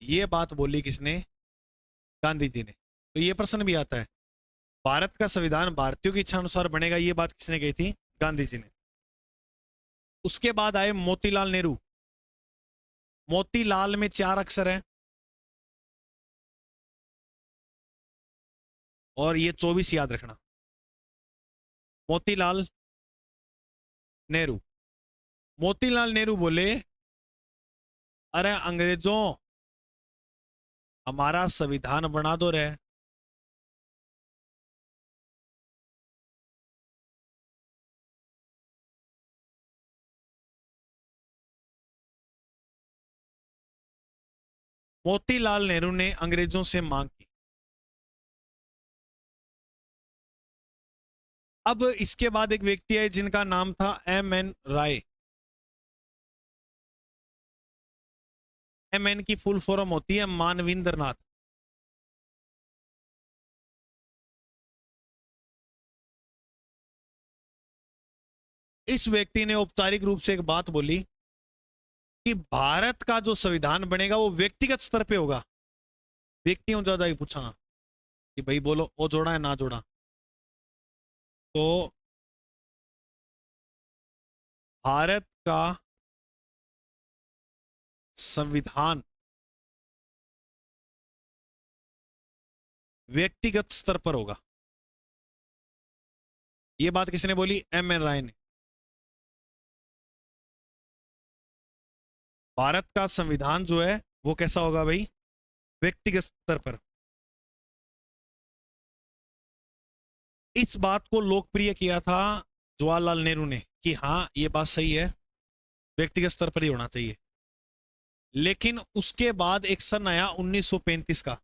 ये बात बोली किसने? गांधी जी ने। तो ये प्रश्न भी आता है, भारत का संविधान भारतीयों की इच्छा अनुसार बनेगा, ये बात किसने कही थी? गांधी जी ने। उसके बाद आए मोतीलाल नेहरू। मोतीलाल में 4 अक्षर है और ये 24 याद रखना। मोतीलाल नेहरू। मोतीलाल नेहरू बोले, अरे अंग्रेजों हमारा संविधान बना दो रे। मोतीलाल नेहरू ने अंग्रेजों से मांग की। अब इसके बाद एक व्यक्ति है जिनका नाम था एम एन राय। एम एन की फुल फॉर्म होती है मानविंद्र नाथ। इस व्यक्ति ने औपचारिक रूप से एक बात बोली कि भारत का जो संविधान बनेगा वो व्यक्तिगत स्तर पे होगा। व्यक्तियों ज्यादा ही पूछा कि भाई बोलो वो जोड़ा है ना जोड़ा। तो भारत का संविधान व्यक्तिगत स्तर पर होगा। ये बात किसने बोली? एम एन राय ने। भारत का संविधान जो है वो कैसा होगा भाई? व्यक्तिगत स्तर पर। इस बात को लोकप्रिय किया था जवाहरलाल नेहरू ने कि हाँ ये बात सही है, व्यक्तिगत स्तर पर ही होना चाहिए। लेकिन उसके बाद एक सन आया 1935 का।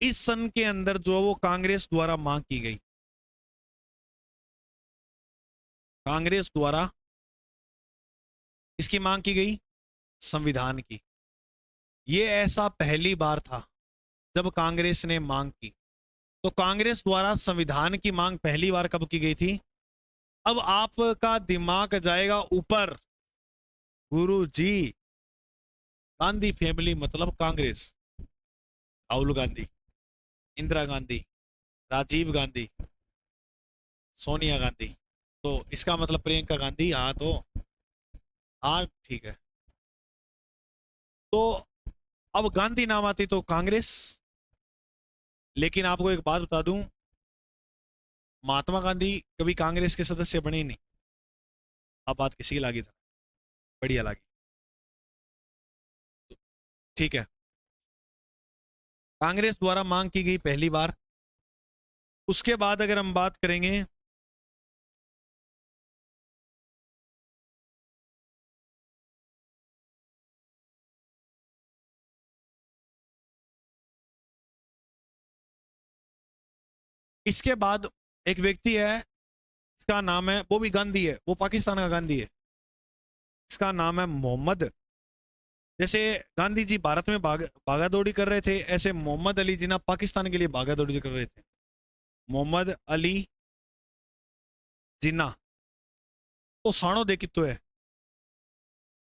इस सन के अंदर जो वो कांग्रेस द्वारा मांग की गई, कांग्रेस द्वारा इसकी मांग की गई संविधान की। ये ऐसा पहली बार था जब कांग्रेस ने मांग की। तो कांग्रेस द्वारा संविधान की मांग पहली बार कब की गई थी? अब आपका दिमाग जाएगा ऊपर। गुरु जी, गांधी फैमिली मतलब कांग्रेस, राहुल गांधी, इंदिरा गांधी, राजीव गांधी, सोनिया गांधी। तो इसका मतलब प्रियंका गांधी। हाँ तो हाँ ठीक है। तो अब गांधी नाम आती तो कांग्रेस। लेकिन आपको एक बात बता दूं, महात्मा गांधी कभी कांग्रेस के सदस्य बने ही नहीं। अब बात किसी की लागी था, बढ़िया लागी। ठीक है, कांग्रेस द्वारा मांग की गई पहली बार। उसके बाद अगर हम बात करेंगे इसके बाद एक व्यक्ति है, इसका नाम है, वो भी गांधी है, वो पाकिस्तान का गांधी है। इसका नाम है मोहम्मद। जैसे गांधी जी भारत में भागा दौड़ी कर रहे थे, ऐसे मोहम्मद अली जिन्ना पाकिस्तान के लिए भागा दौड़ी कर रहे थे। मोहम्मद अली जिन्ना तो साणो दे कितो है,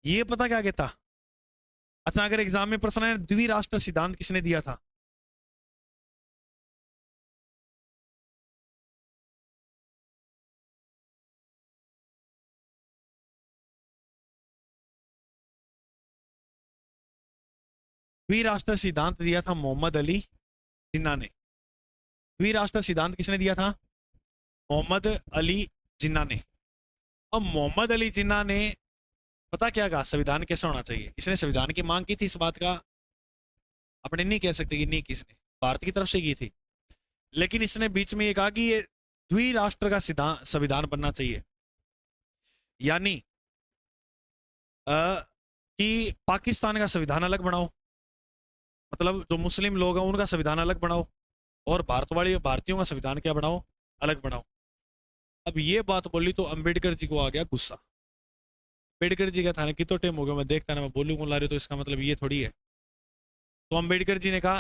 ये पता क्या कहता? अच्छा, अगर एग्जाम में प्रश्न है द्विराष्ट्र सिद्धांत किसने दिया था? द्विराष्ट्र सिद्धांत दिया था मोहम्मद अली जिन्ना ने। द्विराष्ट्र सिद्धांत किसने दिया था? मोहम्मद अली जिन्ना ने। अब मोहम्मद अली जिन्ना ने पता क्या कहा? संविधान कैसा होना चाहिए। इसने संविधान की मांग की थी, इस बात का अपने नहीं कह सकते कि नहीं किसने, भारत की तरफ से की थी। लेकिन इसने बीच में ये कहा कि ये द्विराष्ट्र का सिद्धांत संविधान बनना चाहिए, यानी कि पाकिस्तान का संविधान अलग बनाओ, मतलब जो मुस्लिम लोग हैं उनका संविधान अलग बनाओ, और भारत वाले भारतीयों का संविधान क्या बनाओ? अलग बनाओ। अब ये बात बोली तो अंबेडकर जी को आ गया गुस्सा। अंबेडकर जी का था ना कि तो टाइम हो गया, मैं देखता ना मैं बोलूँ कौन ला रही, तो इसका मतलब ये थोड़ी है। तो अंबेडकर जी ने कहा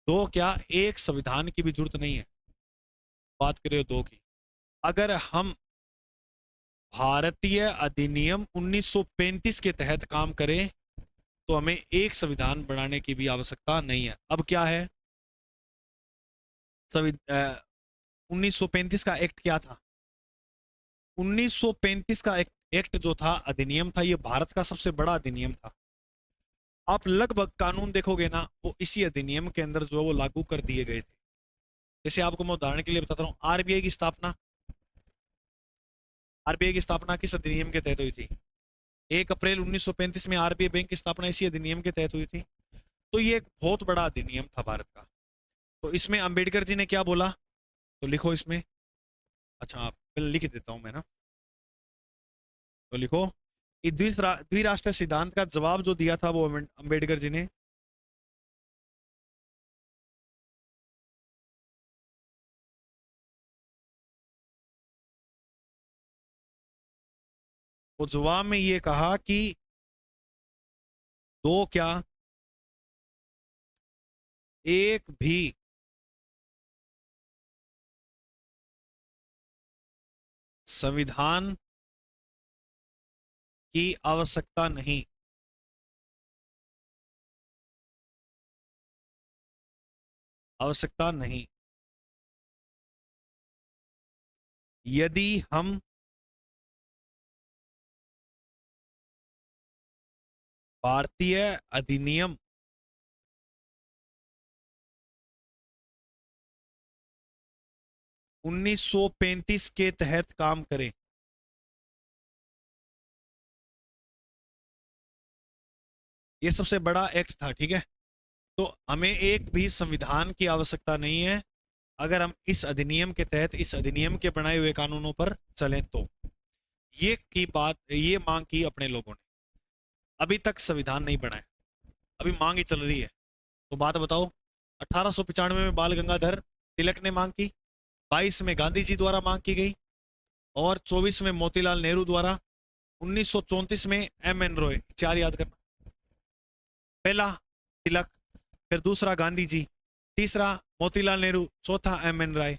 दो क्या, एक संविधान की भी जरूरत नहीं है, बात करें दो की। अगर हम भारतीय अधिनियम 1935 के तहत काम करें तो हमें एक संविधान बनाने की भी आवश्यकता नहीं है। अब क्या है? 1935 का एक्ट क्या था? 1935 का एक्ट जो था, अधिनियम था, ये भारत का सबसे बड़ा अधिनियम था। आप लगभग कानून देखोगे ना, वो इसी अधिनियम के अंदर जो वो लागू कर दिए गए थे। जैसे आपको मैं उदाहरण के लिए बताता हूँ, आरबीआई की स्थापना, आरबीआई की स्थापना किस अधिनियम के तहत हुई थी? 1 अप्रैल 1935 में आरबीआई बैंक की स्थापना इसी अधिनियम के तहत हुई थी। तो ये एक बहुत बड़ा अधिनियम था भारत का। तो इसमें अंबेडकर जी ने क्या बोला, तो लिखो इसमें। अच्छा, आप पहले लिख देता हूं मैं ना, तो लिखो। द्विराष्ट्र सिद्धांत का जवाब जो दिया था वो अंबेडकर जी ने वो जवाब में ये कहा कि दो क्या, एक भी संविधान की आवश्यकता नहीं। आवश्यकता नहीं। यदि हम भारतीय अधिनियम 1935 के तहत काम करें। ये सबसे बड़ा एक्ट था, ठीक है। तो हमें एक भी संविधान की आवश्यकता नहीं है अगर हम इस अधिनियम के तहत, इस अधिनियम के बनाए हुए कानूनों पर चलें तो। ये मांग की अपने लोगों ने। अभी तक संविधान नहीं बना है, अभी मांग ही चल रही है। तो बात बताओ, 1895 में बाल गंगाधर तिलक ने मांग की, 22 में गांधी जी द्वारा मांग की गई, और 24 में मोतीलाल नेहरू द्वारा, 1934 में एम एन रॉय। चार याद करना। पहला तिलक, फिर दूसरा गांधी जी, तीसरा मोतीलाल नेहरू, चौथा एम एन राय,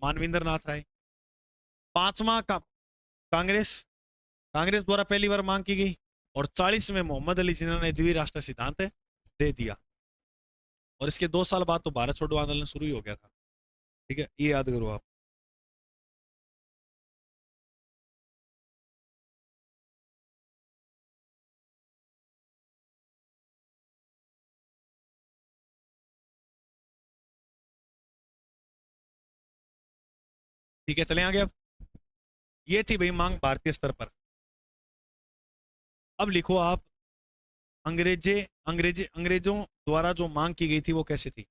मानवेंद्र नाथ राय। पांचवा का कांग्रेस, कांग्रेस द्वारा पहली बार मांग की गई, और 40 में मोहम्मद अली जिन्ना ने द्विराष्ट्र सिद्धांत दे दिया। और इसके 2 साल बाद तो भारत छोड़ो आंदोलन शुरू ही हो गया था। ठीक है, ये याद करो आप। ठीक है, चले आगे। अब ये थी भाई मांग भारतीय स्तर पर। अब लिखो आप, अंग्रेजों द्वारा जो मांग की गई थी वो कैसे थी।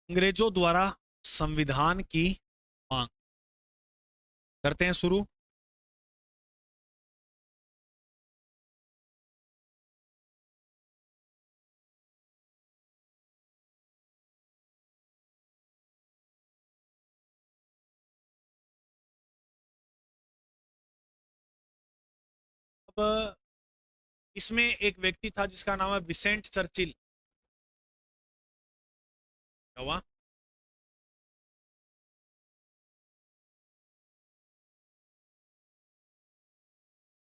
अंग्रेजों द्वारा संविधान की मांग करते हैं शुरू। अब इसमें एक व्यक्ति था जिसका नाम है विसेंट चर्चिल। क्या हुआ?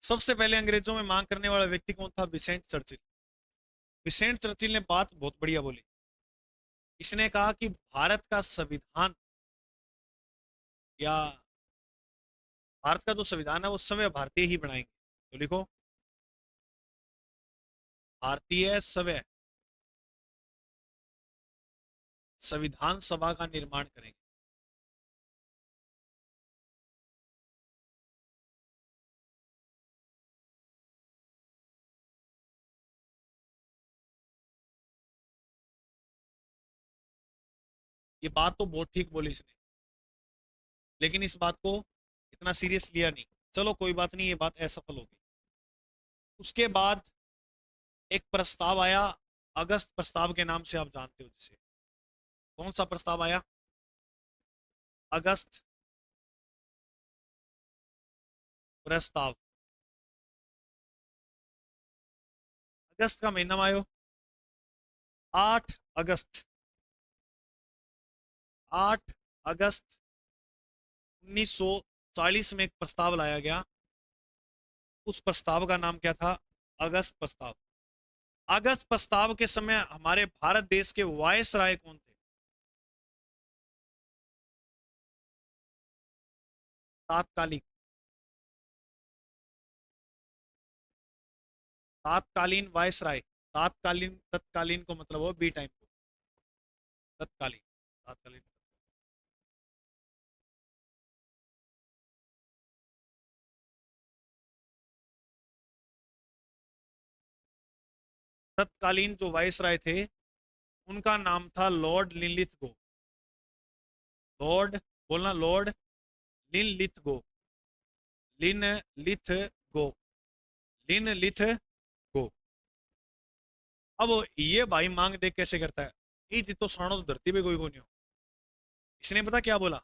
सबसे पहले अंग्रेजों में मांग करने वाला व्यक्ति कौन था? विसेंट चर्चिल। विसेंट चर्चिल ने बात बहुत बढ़िया बोली। इसने कहा कि भारत का संविधान, या भारत का जो संविधान है वो सवै भारतीय ही बनाएंगे। तो लिखो, भारतीय सवै संविधान सभा का निर्माण करेंगे। ये बात तो बहुत ठीक बोली इसने, लेकिन इस बात को इतना सीरियस लिया नहीं। चलो कोई बात नहीं, ये बात असफल हो गई। उसके बाद एक प्रस्ताव आया, अगस्त प्रस्ताव के नाम से आप जानते हो जिसे। कौन सा प्रस्ताव आया? अगस्त प्रस्ताव। अगस्त का महीना आयो, 8 अगस्त, 8 अगस्त 1940 में एक प्रस्ताव लाया गया। उस प्रस्ताव का नाम क्या था? अगस्त प्रस्ताव। अगस्त प्रस्ताव के समय हमारे भारत देश के वायसराय कौन थे? तात्कालिक, तात्कालीन वायसराय। तात्कालीन, तत्कालीन को मतलब हो बी टाइम को, तत्कालीन, तात्कालीन। तत्कालीन जो वायसराय थे उनका नाम था लॉर्ड लिनलिथ गो। लॉर्ड बोलना लॉर्ड लिन लिथ गो, लिन लिथ गो, लिन लिथ गो। अब ये भाई मांग देख कैसे करता है, ये जितो साणो तो धरती पे कोई को नहीं हो। इसने पता क्या बोला,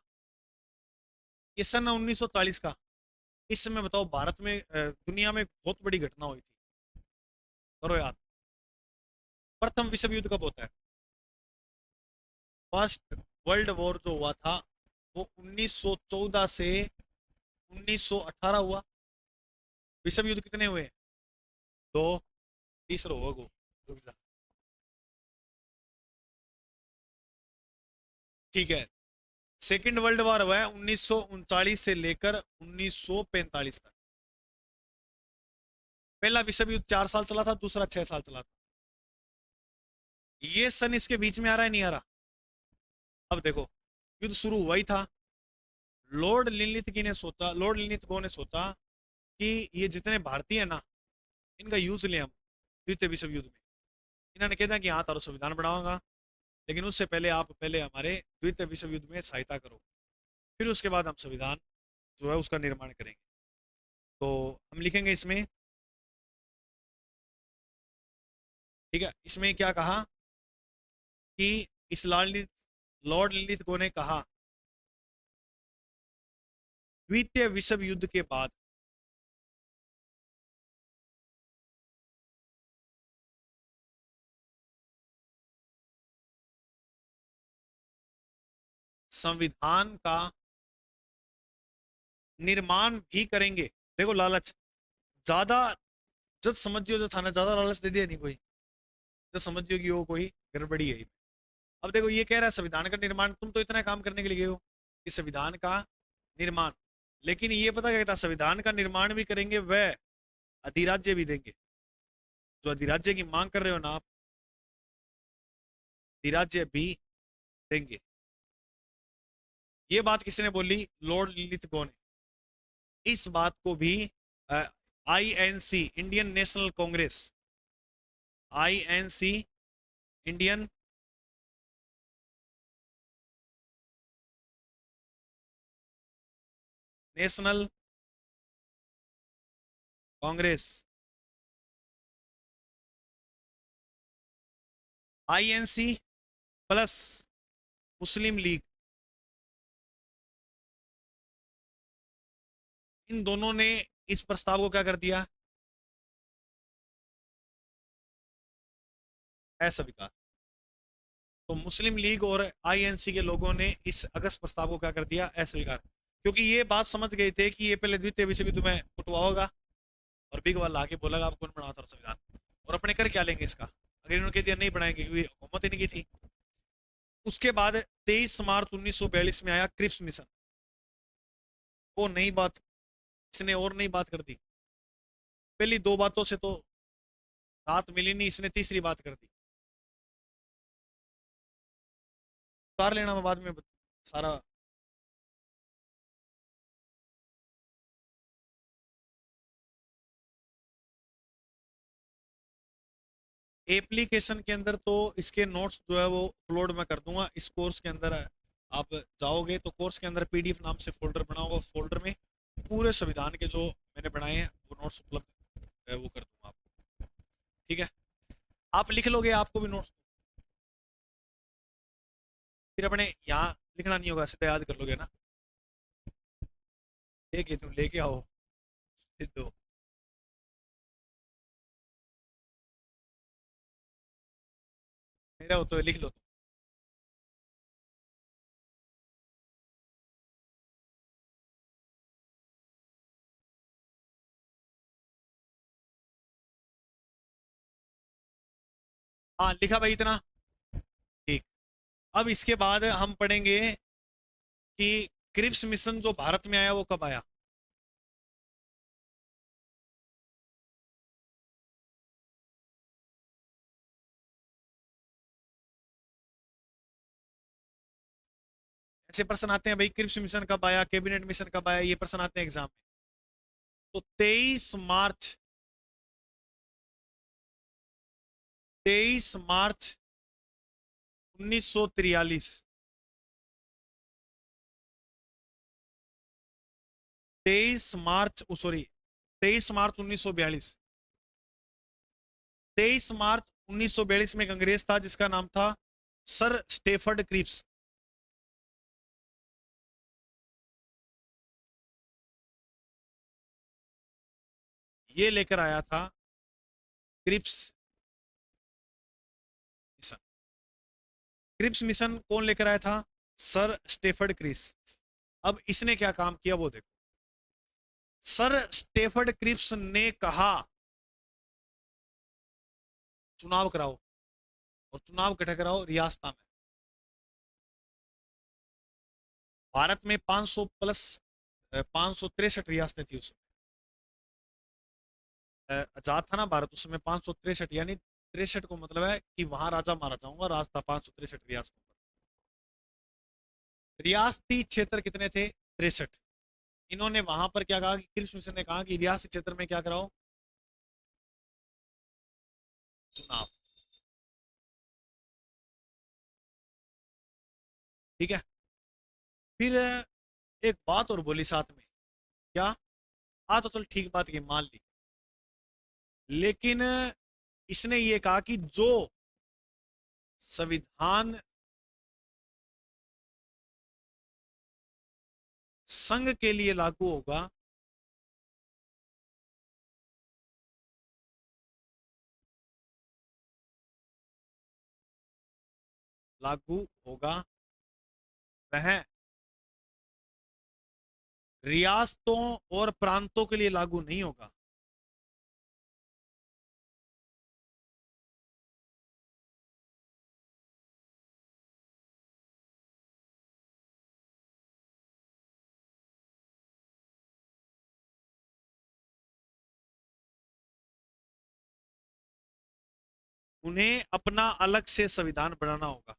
ये सन 1940 का, इस समय बताओ भारत में दुनिया में बहुत बड़ी घटना हुई थी, करो याद। प्रथम विश्व युद्ध कब होता है? फर्स्ट वर्ल्ड वॉर जो हुआ था वो 1914 से 1918 हुआ। विश्व युद्ध कितने हुए? दो। तीसरा होगा गो, रुक जा। ठीक है, सेकेंड वर्ल्ड वॉर हुआ है 1939 से लेकर 1945 तक। पहला विश्व युद्ध 4 साल चला था, दूसरा 6 साल चला था। ये सन इसके बीच में आ रहा है, नहीं आ रहा? अब देखो, युद्ध शुरू हुआ ही था। लॉर्ड लिनिथगो ने सोचा कि ये जितने भारतीय है ना, इनका यूज ले हम द्वितीय विश्व युद्ध में। इन्होंने कहा कि हाँ तारो संविधान बनाऊंगा, लेकिन उससे पहले आप पहले हमारे द्वितीय विश्व युद्ध में सहायता करो, फिर उसके बाद हम संविधान जो है उसका निर्माण करेंगे। तो हम लिखेंगे इसमें, ठीक है, इसमें क्या कहा कि इस लॉर्ड लिनिथगो ने कहा द्वितीय विश्व युद्ध के बाद संविधान का निर्माण भी करेंगे। देखो लालच ज्यादा, जब समझियो जो थाना ज्यादा लालच दे दिया नहीं कोई, तो समझियो कि वो कोई गड़बड़ी है। अब देखो ये कह रहा है संविधान का निर्माण, तुम तो इतना काम करने के लिए गए हो कि संविधान का निर्माण, लेकिन ये पता क्या कहता, संविधान का निर्माण भी करेंगे, वह अधिराज्य भी देंगे। जो अधिराज्य की मांग कर रहे हो ना आप, अधिराज्य भी देंगे। ये बात किसने बोली? लॉर्ड लिथगो ने। इस बात को भी आईएनसी, इंडियन नेशनल कांग्रेस, आईएनसी, इंडियन नेशनल कांग्रेस, आईएनसी प्लस मुस्लिम लीग, इन दोनों ने इस प्रस्ताव को क्या कर दिया? अस्वीकार। तो मुस्लिम लीग और आईएनसी के लोगों ने इस अगस्त प्रस्ताव को क्या कर दिया? अस्वीकार। क्योंकि ये बात समझ गए थे कि ये पहले द्वितीय विश्व युद्ध में कुटवा होगा और बिग वाल आके बोलेगा आप कौन बनाता था संविधान, और अपने कर क्या लेंगे इसका, अगर इन्होंने कह दिया नहीं बनाएंगे क्योंकि हुकूमत ही नहीं की थी। उसके बाद 23 मार्च 1942 में आया क्रिप्स मिशन। वो नई बात, इसने और नई बात कर दी। पहली दो बातों से तो रात मिली नहीं, इसने तीसरी बात कर दी। उतार लेना मैं बाद में सारा। एप्लीकेशन के अंदर तो इसके नोट्स जो है वो अपलोड मैं कर दूंगा इस कोर्स के अंदर। आप जाओगे तो कोर्स के अंदर पीडीएफ नाम से फोल्डर बना होगा, फोल्डर में पूरे संविधान के जो मैंने बनाए हैं वो नोट्स उपलब्ध है, वो कर दूंगा आपको। ठीक है, आप लिख लोगे, आपको भी नोट्स फिर अपने यहाँ लिखना नहीं होगा, सीधा याद कर लोगे ना। लेके तुम लेके आओ, फिर दो। मेरा हो तो लिख लो तुम। हाँ लिखा भाई इतना, ठीक। अब इसके बाद हम पढ़ेंगे कि क्रिप्स मिशन जो भारत में आया वो कब आया। ऐसे प्रश्न आते हैं भाई, क्रिप्स मिशन कब आया, कैबिनेट मिशन कब आया, ये प्रश्न आते हैं एग्जाम में। तो 23 मार्च 1943 23 मार्च 1942 में एक अंग्रेज था जिसका नाम था सर स्टेफर्ड क्रिप्स। ये लेकर आया था क्रिप्स मिशन। क्रिप्स मिशन कौन लेकर आया था? Sir Stafford Cripps. अब इसने क्या काम किया वो देखो। सर स्टेफर्ड क्रिप्स ने कहा चुनाव कराओ, और चुनाव कटा कराओ रियासत में। भारत में 500 प्लस 563 रियासतें थी उसमें। आजाद था ना भारत उस समय 563, यानी 63 को मतलब है कि वहां राजा महाराजाओं का राज था 563 रियासतों पर। रियासती क्षेत्र कितने थे? 63। इन्होंने वहां पर क्या कहा कि क्रिप्स मिशन ने कहा कि रियासती क्षेत्र में क्या कराओ? चुनाव। ठीक है। फिर एक बात और बोली साथ में। क्या? तो चल ठीक बात की मान ली, लेकिन इसने ये कहा कि जो संविधान संघ के लिए लागू होगा, लागू होगा वह रियासतों और प्रांतों के लिए लागू नहीं होगा। उन्हें अपना अलग से संविधान बनाना होगा।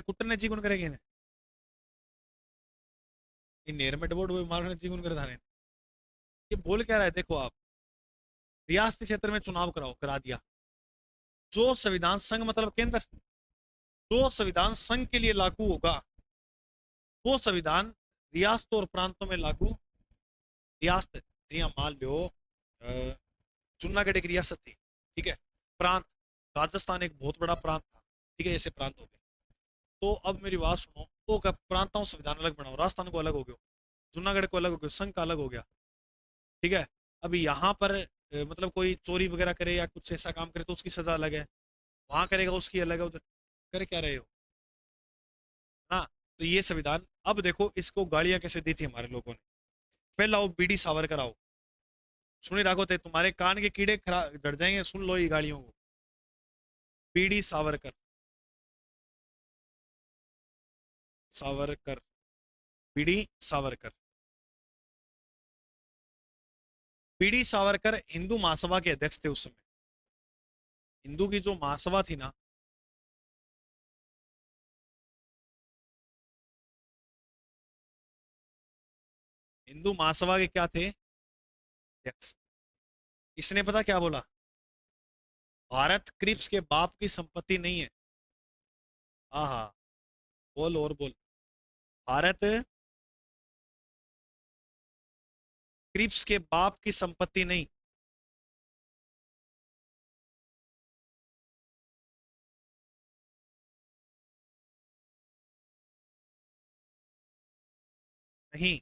कुट्टर ने जी कौन करेंगे इन्हें? इन नेर में डबोड वो मारने जी कौन कर धाने? ये बोल क्या रहा है देखो आप। रियासती क्षेत्र में चुनाव कराओ, करा दिया। जो संविधान संघ मतलब केंद्र, जो संविधान संघ के लिए लागू होगा वो संविधान रियासतों और प्रांतों में लागू। रियासत, जी हाँ मान लो जूनागढ़ एक रियासत थी, ठीक है। प्रांत, राजस्थान एक बहुत बड़ा प्रांत था, ठीक है। ऐसे प्रांत हो गए। तो अब मेरी बात सुनो, तो क्या प्रांतों संविधान अलग बनाओ, राजस्थान को अलग हो गया, जूनागढ़ को अलग हो गया, संघ का अलग हो गया, ठीक है। अभी यहाँ पर मतलब कोई चोरी वगैरह करे या कुछ ऐसा काम करे तो उसकी सजा अलग है, वहां करेगा उसकी अलग है, उधर करे क्या रहे हो ना। तो ये संविधान, अब देखो इसको गालियां कैसे दी थी हमारे लोगों ने। पहला आओ बीडी सावरकर आओ, सुनी राखो थे तुम्हारे कान के कीड़े खराब डर जाएंगे, सुन लो ये गालियों को। बीडी सावरकर, सावरकर, बीडी सावरकर। बीडी सावरकर हिंदू महासभा के अध्यक्ष थे उस समय। हिंदू की जो महासभा थी ना, हिंदू महासभा के क्या थे? अध्यक्ष। इसने पता क्या बोला? भारत क्रिप्स के बाप की संपत्ति नहीं है। हाँ हाँ, बोल और बोल। भारत क्रिप्स के बाप की संपत्ति नहीं। नहीं,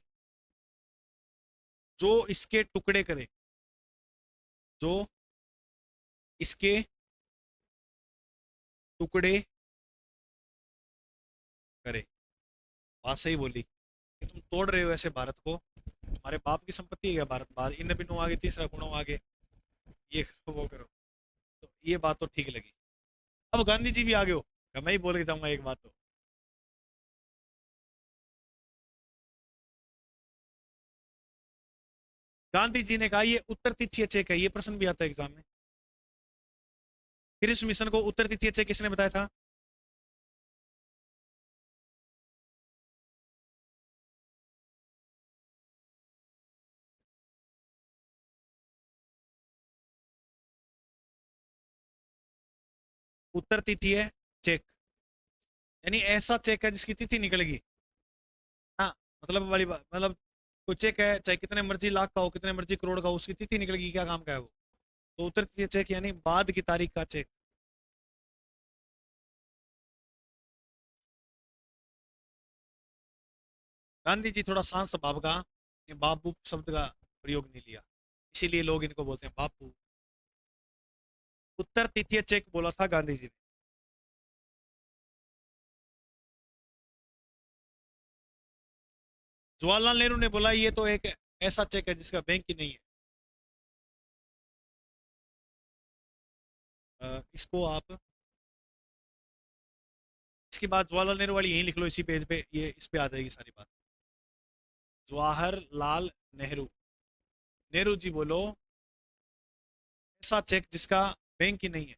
जो इसके टुकड़े करे, जो इसके टुकड़े करे। बात सही बोली कि तुम तोड़ रहे हो ऐसे भारत को, हमारे बाप की संपत्ति है क्या भारत? बाहर इन बिनो आगे, तीसरा गुणों आगे, ये करो वो करो। तो ये बात तो ठीक लगी। अब गांधी जी भी आगे हो, मैं ही बोल के जाऊंगा एक बात तो। गांधी जी ने कहा ये उत्तर तिथि चेक है, ये प्रश्न भी आता है एग्जाम में। फिर इस मिशन को उत्तर तिथि चेक किसने बताया था? उत्तर तिथि है चेक, यानी ऐसा चेक है जिसकी तिथि निकलेगी। हाँ, मतलब वाली बात, मतलब कोई चेक है चाहे कितने मर्जी लाख का हो, कितने मर्जी करोड़ का हो, उसकी तिथि निकलेगी, क्या काम का है वो। तो उत्तर तिथि चेक यानी बाद की तारीख का चेक। गांधी जी थोड़ा शांत स्वभाव का, ये बापू शब्द का प्रयोग नहीं लिया, इसीलिए लोग इनको बोलते हैं बापू। उत्तर तिथि चेक बोला था गांधी जी ने। जवाहरलाल नेहरू ने बोला ये तो एक ऐसा चेक है जिसका बैंक ही नहीं है। इसको आप, इसके बाद जवाहरलाल नेहरू वाली यहीं लिख लो, इसी पेज पे, ये इस पे आ जाएगी सारी बात। जवाहरलाल नेहरू, नेहरू जी बोलो ऐसा चेक जिसका बैंक ही नहीं है।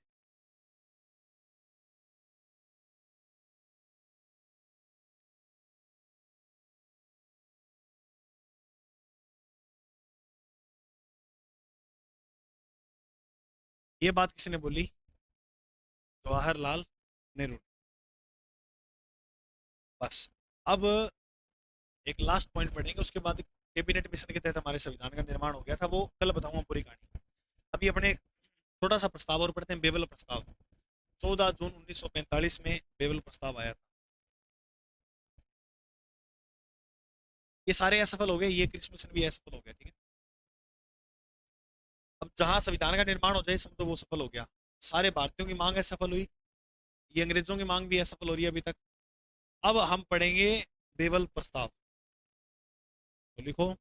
ये बात किसने बोली? जवाहरलाल नेहरू। बस, अब एक लास्ट पॉइंट पढ़ेंगे, उसके बाद कैबिनेट मिशन के तहत हमारे संविधान का निर्माण हो गया था, वो कल बताऊंगा पूरी कहानी। अभी अपने एक छोटा सा प्रस्ताव और पढ़ते हैं, बेबल प्रस्ताव। 14 जून 1945 में बेबल प्रस्ताव आया था। ये सारे असफल हो गए, ये क्रिस मिशन भी असफल हो गया, ठीक है। अब जहां संविधान का निर्माण हो जाए समझो वो सफल हो गया। सारे भारतीयों की मांग असफल हुई, ये अंग्रेजों की मांग भी असफल हो रही है अभी तक। अब हम पढ़ेंगे बेबल प्रस्ताव, तो लिखो।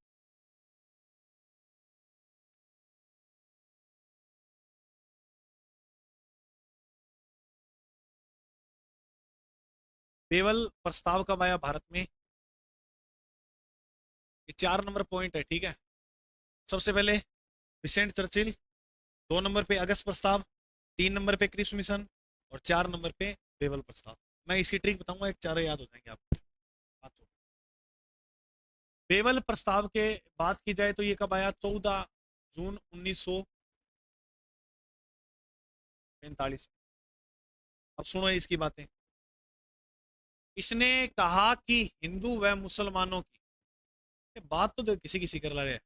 बेबल प्रस्ताव कब आया भारत में? ये 4 नंबर पॉइंट है, ठीक है। सबसे पहले विसेंट चर्चिल, 2 नंबर पे अगस्त प्रस्ताव, 3 नंबर पे क्रिस मिशन, और 4 नंबर पे बेबल प्रस्ताव। मैं इसकी ट्रिक बताऊंगा, एक चारों याद हो जाएंगे आपको। बेबल प्रस्ताव के बात की जाए तो ये कब आया? 14 जून 1945। अब सुनो इसकी बातें। इसने कहा कि हिंदू व मुसलमानों की, ये बात तो किसी किसी कर रहे हैं,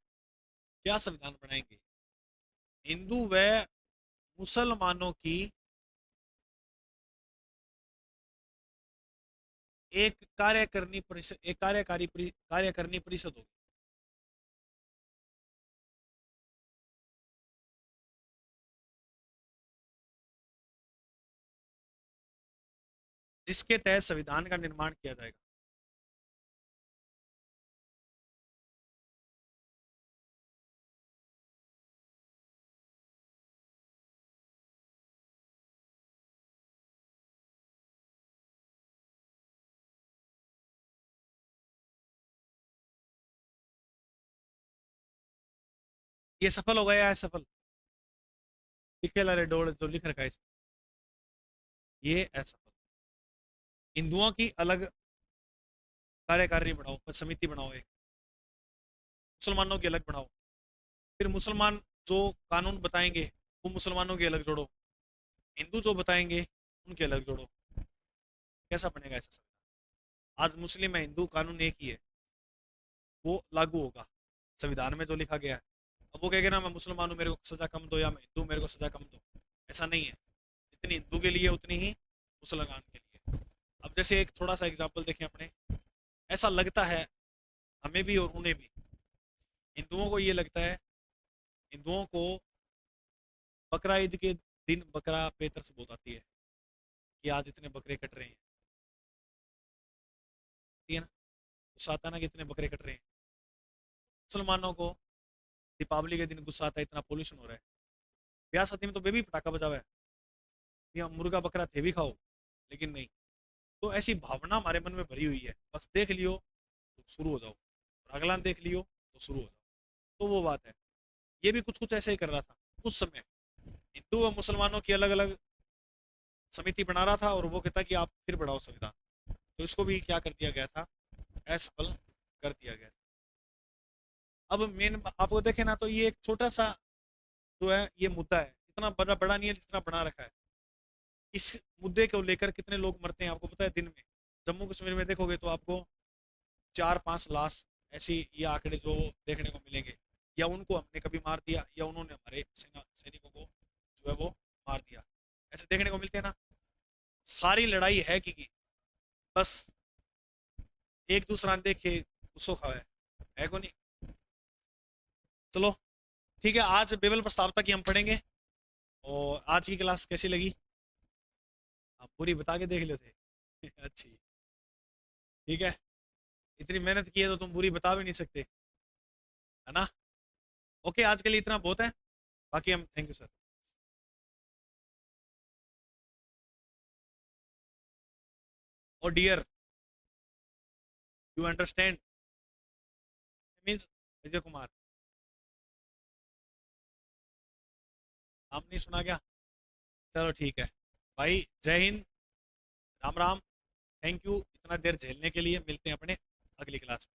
क्या संविधान बनाएंगे? हिंदू व मुसलमानों की एक कार्यकारिणी परिषद, एक कार्यकारिणी परिषद होगी, जिसके तहत संविधान का निर्माण किया जाएगा। ये सफल हो गया या असफल? लिखे ला रे डोड़ जो लिख रखा है ये असफल। हिंदुओं की अलग कार्यकारिणी बनाओ, समिति बनाओ एक, मुसलमानों की अलग बनाओ, फिर मुसलमान जो कानून बताएंगे वो मुसलमानों के अलग जोड़ो, हिंदू जो बताएंगे उनके अलग जोड़ो। कैसा बनेगा ऐसा संविधान? आज मुस्लिम है, हिंदू, कानून एक ही है, वो लागू होगा संविधान में जो लिखा गया है। अब वो कहेगा ना मैं मुसलमान हूँ मेरे को सजा कम दो, या मैं हिंदू मेरे को सजा कम दो, ऐसा नहीं है। जितनी हिंदू के लिए उतनी ही मुसलमान के लिए। अब जैसे एक थोड़ा सा एग्जाम्पल देखें अपने, ऐसा लगता है हमें भी और उन्हें भी, हिंदुओं को ये लगता है, हिंदुओं को बकरा ईद के दिन बकरा पे तरस बहुत आती है कि आज इतने बकरे कट रहे हैं, ठीक है ना, गुस्सा आता है ना कि इतने बकरे कट रहे हैं। मुसलमानों को दीपावली के दिन गुस्सा आता है इतना पोल्यूशन हो रहा है, ब्याह शादी में तो बेबी पटाखा बजावा है, या मुर्गा बकरा थे भी खाओ, लेकिन नहीं। तो ऐसी भावना हमारे मन में भरी हुई है, बस देख लियो तो शुरू हो जाओ, और अगला देख लियो तो शुरू हो जाओ। तो वो बात है, ये भी कुछ कुछ ऐसे ही कर रहा था उस समय, हिंदू और मुसलमानों की अलग अलग समिति बना रहा था, और वो कहता कि आप फिर बढ़ाओ संविधान। तो इसको भी क्या कर दिया गया था? असफल कर दिया गया। अब मेन आपको देखे ना तो ये एक छोटा सा जो है ये मुद्दा है, इतना बड़ा बड़ा नहीं है जितना बना रखा है। इस मुद्दे को लेकर कितने लोग मरते हैं आपको पता है दिन में? जम्मू कश्मीर में देखोगे तो आपको 4-5 लाश ऐसी ये आंकड़े जो देखने को मिलेंगे, या उनको हमने कभी मार दिया या उन्होंने हमारे सैनिकों को जो है वो मार दिया, ऐसे देखने को मिलते हैं ना। सारी लड़ाई है कि बस एक दूसरा देखे उसको खाए, है को नहीं। चलो ठीक है, आज बेबल प्रस्तावता की हम पढ़ेंगे। और आज की क्लास कैसी लगी? आप पूरी बता के देख लेते। अच्छी, ठीक है। इतनी मेहनत की है तो तुम पूरी बता भी नहीं सकते, है ना? ओके, आज के लिए इतना बहुत है, बाकी हम, थैंक यू सर। और dear, you understand means Vijay Kumar, नाम नहीं सुना क्या? चलो ठीक है भाई, जय हिंद, राम राम, थैंक यू इतना देर झेलने के लिए। मिलते हैं अपने अगली क्लास में।